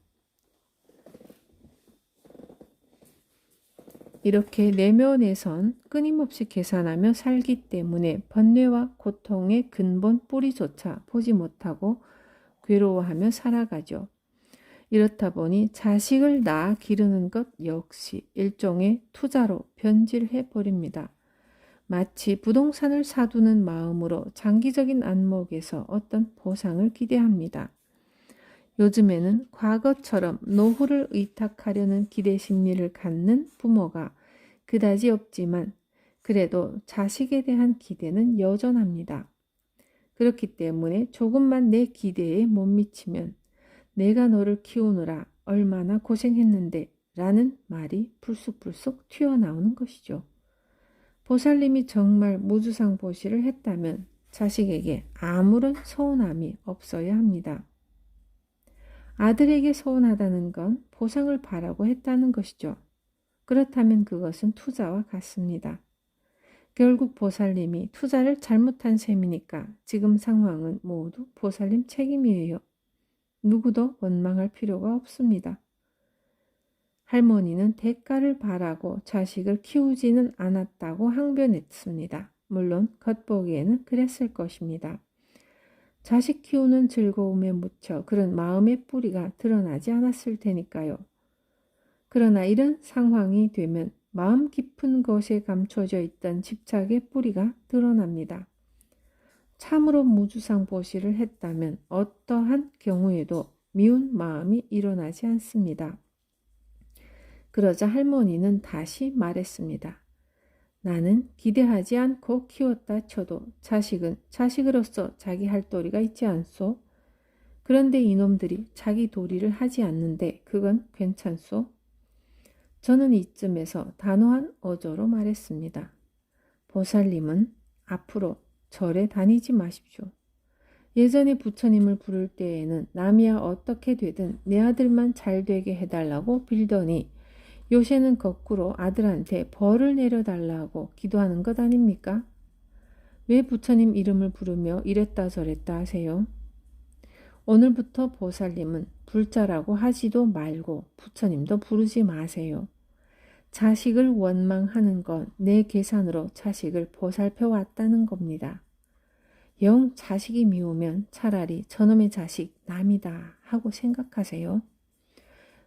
이렇게 내면에선 끊임없이 계산하며 살기 때문에 번뇌와 고통의 근본 뿌리조차 보지 못하고 괴로워하며 살아가죠. 이렇다 보니 자식을 낳아 기르는 것 역시 일종의 투자로 변질해 버립니다. 마치 부동산을 사두는 마음으로 장기적인 안목에서 어떤 보상을 기대합니다. 요즘에는 과거처럼 노후를 의탁하려는 기대 심리를 갖는 부모가 그다지 없지만 그래도 자식에 대한 기대는 여전합니다. 그렇기 때문에 조금만 내 기대에 못 미치면 내가 너를 키우느라 얼마나 고생했는데 라는 말이 불쑥불쑥 튀어나오는 것이죠. 보살님이 정말 무주상 보시를 했다면 자식에게 아무런 서운함이 없어야 합니다. 아들에게 서운하다는 건 보상을 바라고 했다는 것이죠. 그렇다면 그것은 투자와 같습니다. 결국 보살님이 투자를 잘못한 셈이니까 지금 상황은 모두 보살님 책임이에요. 누구도 원망할 필요가 없습니다. 할머니는 대가를 바라고 자식을 키우지는 않았다고 항변했습니다. 물론 겉보기에는 그랬을 것입니다. 자식 키우는 즐거움에 묻혀 그런 마음의 뿌리가 드러나지 않았을 테니까요. 그러나 이런 상황이 되면 마음 깊은 곳에 감춰져 있던 집착의 뿌리가 드러납니다. 참으로 무주상 보시를 했다면 어떠한 경우에도 미운 마음이 일어나지 않습니다. 그러자 할머니는 다시 말했습니다. 나는 기대하지 않고 키웠다 쳐도 자식은 자식으로서 자기 할 도리가 있지 않소? 그런데 이놈들이 자기 도리를 하지 않는데 그건 괜찮소? 저는 이쯤에서 단호한 어조로 말했습니다. 보살님은 앞으로 절에 다니지 마십시오. 예전에 부처님을 부를 때에는 남이야 어떻게 되든 내 아들만 잘 되게 해달라고 빌더니 요새는 거꾸로 아들한테 벌을 내려달라고 기도하는 것 아닙니까? 왜 부처님 이름을 부르며 이랬다 저랬다 하세요? 오늘부터 보살님은 불자라고 하지도 말고 부처님도 부르지 마세요. 자식을 원망하는 건 내 계산으로 자식을 보살펴 왔다는 겁니다. 영 자식이 미우면 차라리 저놈의 자식 남이다 하고 생각하세요.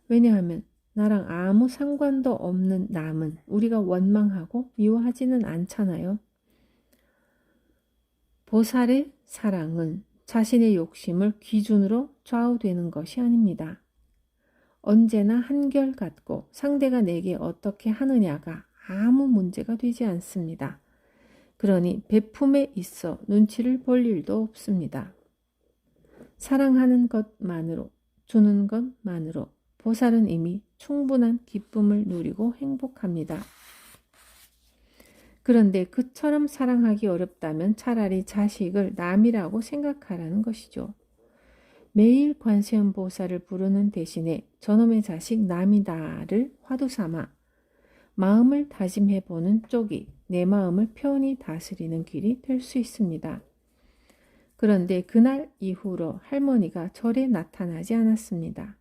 왜냐하면 나랑 아무 상관도 없는 남은 우리가 원망하고 미워하지는 않잖아요. 보살의 사랑은 자신의 욕심을 기준으로 좌우되는 것이 아닙니다. 언제나 한결같고 상대가 내게 어떻게 하느냐가 아무 문제가 되지 않습니다. 그러니 베품에 있어 눈치를 볼 일도 없습니다. 사랑하는 것만으로, 주는 것만으로 보살은 이미 충분한 기쁨을 누리고 행복합니다. 그런데 그처럼 사랑하기 어렵다면 차라리 자식을 남이라고 생각하라는 것이죠. 매일 관세음보살을 부르는 대신에 저놈의 자식 남이다를 화두삼아 마음을 다짐해보는 쪽이 내 마음을 편히 다스리는 길이 될 수 있습니다. 그런데 그날 이후로 할머니가 절에 나타나지 않았습니다.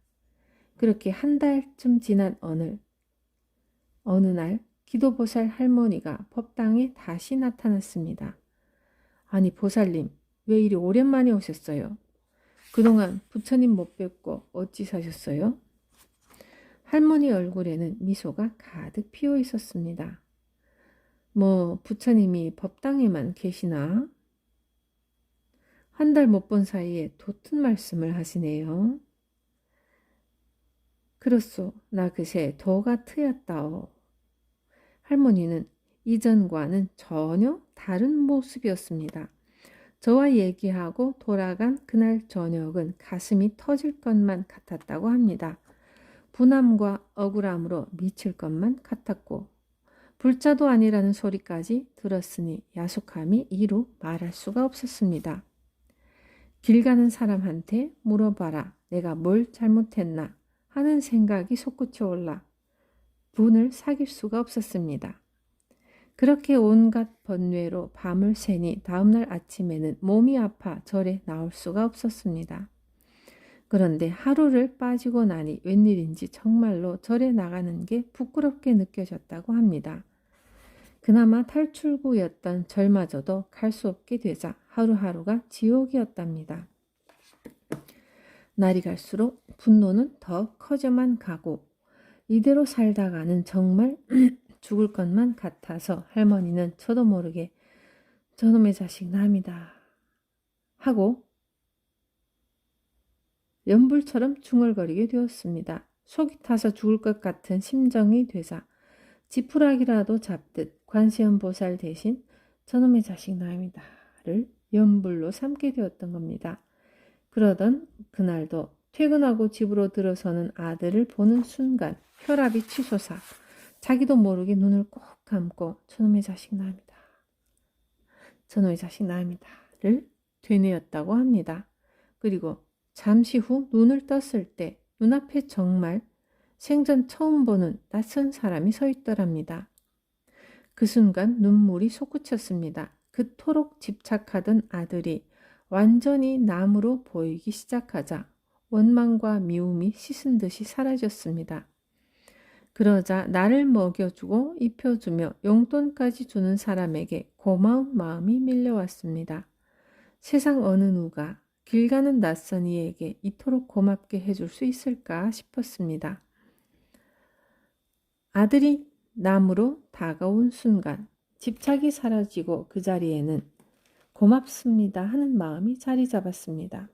그렇게 한 달쯤 지난 어느 날 기도보살 할머니가 법당에 다시 나타났습니다. 아니 보살님, 왜 이리 오랜만에 오셨어요? 그동안 부처님 못 뵙고 어찌 사셨어요? 할머니 얼굴에는 미소가 가득 피어 있었습니다. 뭐 부처님이 법당에만 계시나? 한 달 못 본 사이에 돋튼 말씀을 하시네요. 그렇소, 나 그새 도가 트였다오. 할머니는 이전과는 전혀 다른 모습이었습니다. 저와 얘기하고 돌아간 그날 저녁은 가슴이 터질 것만 같았다고 합니다. 분함과 억울함으로 미칠 것만 같았고 불자도 아니라는 소리까지 들었으니 야속함이 이루 말할 수가 없었습니다. 길 가는 사람한테 물어봐라, 내가 뭘 잘못했나 하는 생각이 솟구쳐 올라 분을 사귈 수가 없었습니다. 그렇게 온갖 번뇌로 밤을 새니 다음날 아침에는 몸이 아파 절에 나올 수가 없었습니다. 그런데 하루를 빠지고 나니 웬일인지 정말로 절에 나가는 게 부끄럽게 느껴졌다고 합니다. 그나마 탈출구였던 절마저도 갈 수 없게 되자 하루하루가 지옥이었답니다. 날이 갈수록 분노는 더 커져만 가고 이대로 살다가는 정말 죽을 것만 같아서 할머니는 저도 모르게 저놈의 자식 남이다 하고 연불처럼 중얼거리게 되었습니다. 속이 타서 죽을 것 같은 심정이 되자 지푸라기라도 잡듯 관세음보살 대신 저놈의 자식 남이다를 연불로 삼게 되었던 겁니다. 그러던 그날도 퇴근하고 집으로 들어서는 아들을 보는 순간 혈압이 치솟아 자기도 모르게 눈을 꼭 감고 저놈의 자식 남이다. 저놈의 자식 남이다를 되뇌었다고 합니다. 그리고 잠시 후 눈을 떴을 때 눈앞에 정말 생전 처음 보는 낯선 사람이 서 있더랍니다. 그 순간 눈물이 솟구쳤습니다. 그토록 집착하던 아들이 완전히 남으로 보이기 시작하자 원망과 미움이 씻은 듯이 사라졌습니다. 그러자 나를 먹여주고 입혀주며 용돈까지 주는 사람에게 고마운 마음이 밀려왔습니다. 세상 어느 누가 길 가는 낯선 이에게 이토록 고맙게 해줄 수 있을까 싶었습니다. 아들이 남으로 다가온 순간 집착이 사라지고 그 자리에는 고맙습니다 하는 마음이 자리 잡았습니다.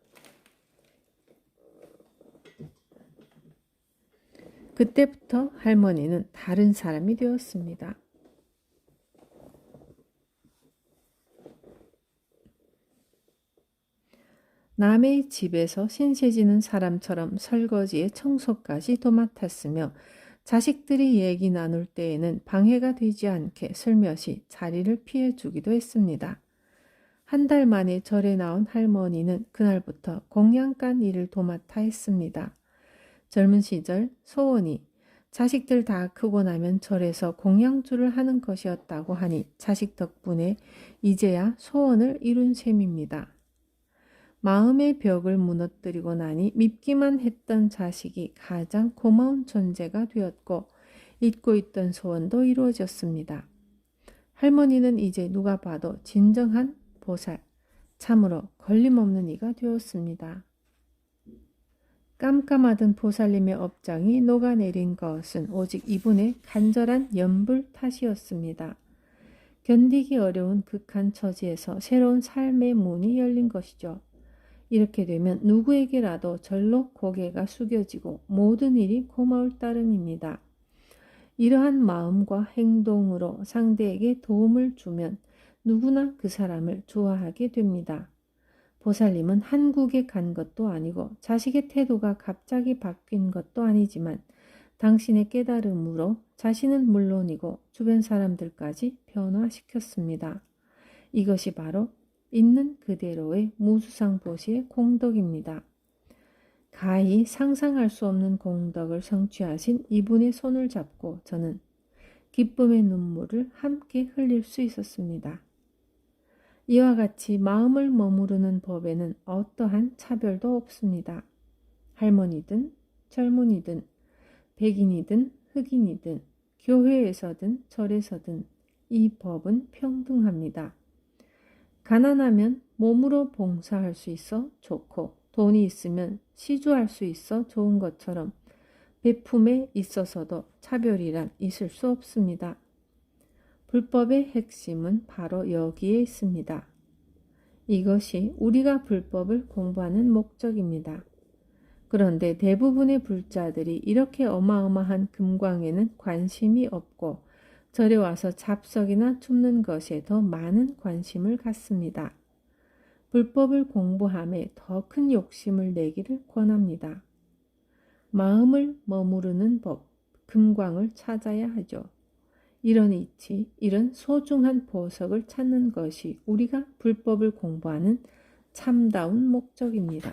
그때부터 할머니는 다른 사람이 되었습니다. 남의 집에서 신세지는 사람처럼 설거지에 청소까지 도맡았으며 자식들이 얘기 나눌 때에는 방해가 되지 않게 슬며시 자리를 피해주기도 했습니다. 한 달 만에 절에 나온 할머니는 그날부터 공양간 일을 도맡아 했습니다. 젊은 시절 소원이 자식들 다 크고 나면 절에서 공양주를 하는 것이었다고 하니 자식 덕분에 이제야 소원을 이룬 셈입니다. 마음의 벽을 무너뜨리고 나니 밉기만 했던 자식이 가장 고마운 존재가 되었고 잊고 있던 소원도 이루어졌습니다. 할머니는 이제 누가 봐도 진정한 보살, 참으로 걸림없는 이가 되었습니다. 깜깜하던 보살님의 업장이 녹아내린 것은 오직 이분의 간절한 연불 탓이었습니다. 견디기 어려운 극한 처지에서 새로운 삶의 문이 열린 것이죠. 이렇게 되면 누구에게라도 절로 고개가 숙여지고 모든 일이 고마울 따름입니다. 이러한 마음과 행동으로 상대에게 도움을 주면 누구나 그 사람을 좋아하게 됩니다. 보살님은 한국에 간 것도 아니고 자식의 태도가 갑자기 바뀐 것도 아니지만 당신의 깨달음으로 자신은 물론이고 주변 사람들까지 변화시켰습니다. 이것이 바로 있는 그대로의 무수상보시의 공덕입니다. 가히 상상할 수 없는 공덕을 성취하신 이분의 손을 잡고 저는 기쁨의 눈물을 함께 흘릴 수 있었습니다. 이와 같이 마음을 머무르는 법에는 어떠한 차별도 없습니다. 할머니든 젊은이든 백인이든 흑인이든 교회에서든 절에서든 이 법은 평등합니다. 가난하면 몸으로 봉사할 수 있어 좋고 돈이 있으면 시주할 수 있어 좋은 것처럼 베품에 있어서도 차별이란 있을 수 없습니다. 불법의 핵심은 바로 여기에 있습니다. 이것이 우리가 불법을 공부하는 목적입니다. 그런데 대부분의 불자들이 이렇게 어마어마한 금광에는 관심이 없고 절에 와서 잡석이나 줍는 것에 더 많은 관심을 갖습니다. 불법을 공부함에 더 큰 욕심을 내기를 권합니다. 마음을 머무르는 법, 금광을 찾아야 하죠. 이런 이치, 이런 소중한 보석을 찾는 것이 우리가 불법을 공부하는 참다운 목적입니다.